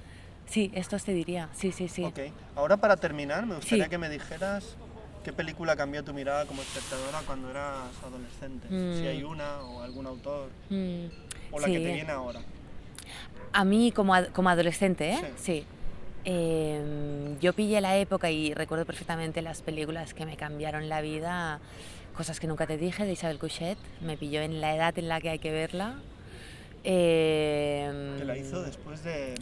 Speaker 2: Sí, estos te diría, sí.
Speaker 1: Ok, ahora para terminar, me gustaría
Speaker 2: Sí.
Speaker 1: que me dijeras qué película cambió tu mirada como espectadora cuando eras adolescente. Si hay una o algún autor, o la que te viene ahora.
Speaker 2: A mí como adolescente, ¿eh?
Speaker 1: Sí.
Speaker 2: Sí. Yo pillé la época y recuerdo perfectamente las películas que me cambiaron la vida. Cosas que nunca te dije, de Isabel Coixet. Me pilló en la edad en la que hay que verla.
Speaker 1: Que la hizo después de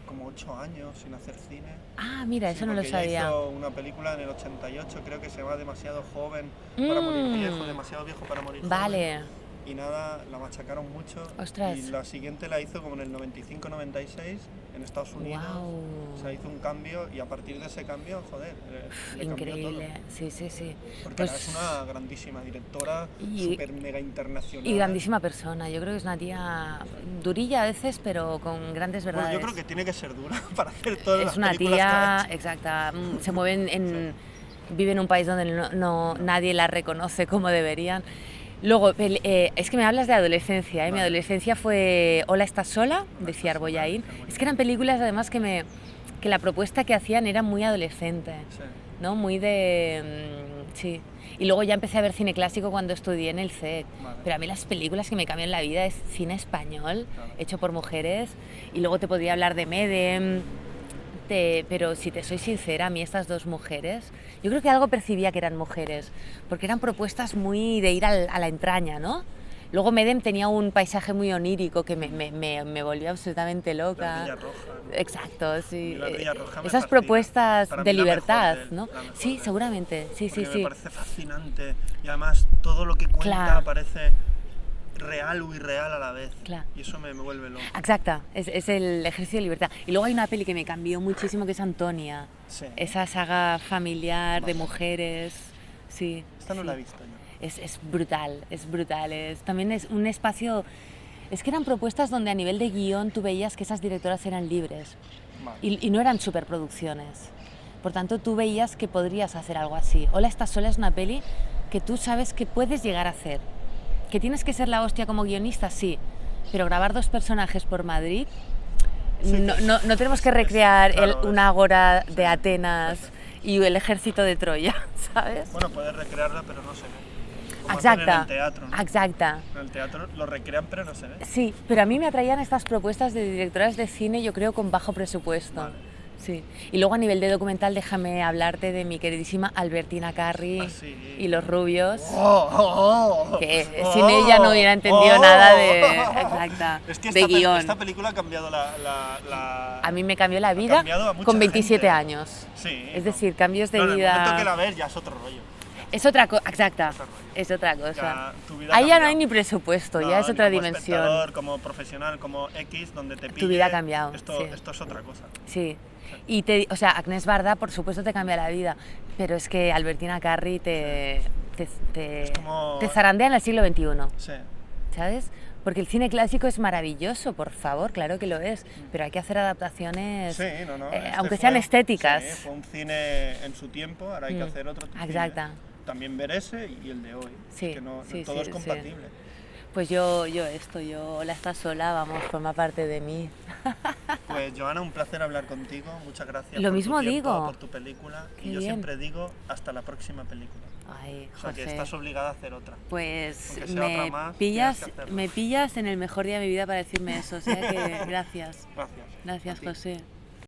Speaker 1: como 8 años sin hacer cine.
Speaker 2: Ah, mira,
Speaker 1: Sí,
Speaker 2: eso no lo
Speaker 1: porque ella
Speaker 2: sabía.
Speaker 1: hizo una película en el 88, creo que se llama Demasiado joven para morir viejo, demasiado viejo para morir joven.
Speaker 2: Vale.
Speaker 1: Y nada, la machacaron mucho.
Speaker 2: Ostras.
Speaker 1: Y la siguiente la hizo como en el 95-96 en Estados Unidos.
Speaker 2: Guau.
Speaker 1: O sea, hizo un cambio y a partir de ese cambio, joder, le cambió
Speaker 2: Increíble,
Speaker 1: todo.
Speaker 2: sí.
Speaker 1: Porque
Speaker 2: Pues-
Speaker 1: ahora es una grandísima directora,
Speaker 2: Y-
Speaker 1: súper mega internacional.
Speaker 2: Y grandísima persona. Yo creo que es una tía durilla a veces, pero con grandes
Speaker 1: Bueno,
Speaker 2: verdades.
Speaker 1: yo creo que tiene que ser dura para hacer todas las
Speaker 2: Es una
Speaker 1: películas que ha
Speaker 2: tía,
Speaker 1: hecho.
Speaker 2: exacta, se mueve vive en un país donde nadie la reconoce como deberían. Luego, es que me hablas de adolescencia, ¿eh? Mi
Speaker 1: Vale.
Speaker 2: adolescencia fue Hola, ¿estás sola?, de Ciar Boyain. Es que eran películas además que la propuesta que hacían era muy adolescente,
Speaker 1: Sí.
Speaker 2: ¿no? Muy de... sí. Y luego ya empecé a ver cine clásico cuando estudié en el CEC.
Speaker 1: Vale.
Speaker 2: Pero a mí las películas que me cambian la vida es cine español,
Speaker 1: Claro.
Speaker 2: hecho por mujeres. Y luego te podría hablar de Medem. Pero si te soy sincera, a mí estas dos mujeres, yo creo que algo percibía que eran mujeres, porque eran propuestas muy de ir a la entraña, ¿no? Luego Medem tenía un paisaje muy onírico que me volvió absolutamente
Speaker 1: La
Speaker 2: loca.
Speaker 1: Ardilla Roja.
Speaker 2: Exacto, sí.
Speaker 1: La Ardilla Roja me
Speaker 2: Esas
Speaker 1: fascina.
Speaker 2: propuestas
Speaker 1: Para
Speaker 2: de
Speaker 1: mí la
Speaker 2: libertad,
Speaker 1: mejor de él,
Speaker 2: ¿no?
Speaker 1: la mejor
Speaker 2: Sí,
Speaker 1: de él.
Speaker 2: seguramente, sí.
Speaker 1: Porque me parece fascinante y además todo lo que cuenta
Speaker 2: Claro.
Speaker 1: parece real o irreal a la vez.
Speaker 2: Claro.
Speaker 1: Y eso me vuelve loco.
Speaker 2: Exacta, es el ejercicio de libertad. Y luego hay una peli que me cambió muchísimo que es Antonia.
Speaker 1: Sí.
Speaker 2: Esa saga familiar de
Speaker 1: Vale.
Speaker 2: mujeres, sí.
Speaker 1: Esta no
Speaker 2: sí.
Speaker 1: la he visto yo.
Speaker 2: Es brutal. También es un espacio... Es que eran propuestas donde a nivel de guión tú veías que esas directoras eran libres
Speaker 1: Vale.
Speaker 2: y no eran superproducciones. Por tanto, tú veías que podrías hacer algo así. Hola, estás sola es una peli que tú sabes que puedes llegar a hacer. ¿Que tienes que ser la hostia como guionista? Sí. Pero grabar 2 personajes por Madrid...
Speaker 1: Sí,
Speaker 2: no tenemos que recrear
Speaker 1: claro,
Speaker 2: una ágora de Atenas y el ejército de Troya, ¿sabes?
Speaker 1: Bueno, puedes recrearla, pero no se ve. Como hacen
Speaker 2: Exacta,
Speaker 1: en el teatro, ¿no?
Speaker 2: exacta.
Speaker 1: En el teatro lo recrean, pero no se ve.
Speaker 2: Sí, pero a mí me atraían estas propuestas de directoras de cine, yo creo, con bajo presupuesto.
Speaker 1: Vale.
Speaker 2: Sí. Y luego a nivel de documental, déjame hablarte de mi queridísima Albertina Carri
Speaker 1: Ah, sí.
Speaker 2: y Los Rubios,
Speaker 1: ¡Oh!
Speaker 2: que sin ella no hubiera entendido nada de, exacta,
Speaker 1: Es que
Speaker 2: de guión.
Speaker 1: esta película ha cambiado
Speaker 2: A mí me cambió la
Speaker 1: ha
Speaker 2: vida
Speaker 1: cambiado a mucha
Speaker 2: con 27
Speaker 1: gente.
Speaker 2: años.
Speaker 1: Sí.
Speaker 2: Es decir, cambios de
Speaker 1: No, en el momento que
Speaker 2: vida...
Speaker 1: la ves ya es otro rollo.
Speaker 2: Es otra cosa, exacta,
Speaker 1: Otro rollo.
Speaker 2: es otra cosa.
Speaker 1: Ya, tu vida ha
Speaker 2: Ahí ya no
Speaker 1: cambiado.
Speaker 2: hay ni presupuesto,
Speaker 1: No,
Speaker 2: ya es
Speaker 1: ni
Speaker 2: otra
Speaker 1: como
Speaker 2: dimensión.
Speaker 1: espectador, como profesional, como X, donde te pille,
Speaker 2: vida ha cambiado,
Speaker 1: Esto,
Speaker 2: sí.
Speaker 1: esto es otra cosa.
Speaker 2: Sí. Y o sea, Agnès Varda, por supuesto, te cambia la vida, pero es que Albertina Carri te
Speaker 1: como-
Speaker 2: zarandea en el siglo XXI,
Speaker 1: Sí.
Speaker 2: ¿sabes? Porque el cine clásico es maravilloso, por favor, claro que lo es, pero hay que hacer adaptaciones,
Speaker 1: Sí, no.
Speaker 2: aunque sean estéticas.
Speaker 1: Sí, fue un cine en su tiempo, ahora hay que hacer otro cine.
Speaker 2: Exacta.
Speaker 1: También ver ese y el de hoy.
Speaker 2: Sí,
Speaker 1: Es que no,
Speaker 2: sí,
Speaker 1: todo
Speaker 2: sí,
Speaker 1: es
Speaker 2: sí.
Speaker 1: compatible.
Speaker 2: Pues yo la está sola, vamos, forma parte de mí.
Speaker 1: Pues Joana, un placer hablar contigo. Muchas gracias
Speaker 2: Lo
Speaker 1: por
Speaker 2: mismo
Speaker 1: tu tiempo,
Speaker 2: digo.
Speaker 1: por tu película.
Speaker 2: Qué
Speaker 1: y yo
Speaker 2: bien.
Speaker 1: siempre digo hasta la próxima película.
Speaker 2: Ay,
Speaker 1: O sea que
Speaker 2: José.
Speaker 1: estás obligada a hacer otra.
Speaker 2: Pues
Speaker 1: Aunque sea otra más, tienes que hacerlo.
Speaker 2: me pillas en el mejor día de mi vida para decirme eso, o sea que gracias.
Speaker 1: Gracias.
Speaker 2: Gracias,
Speaker 1: A ti.
Speaker 2: José.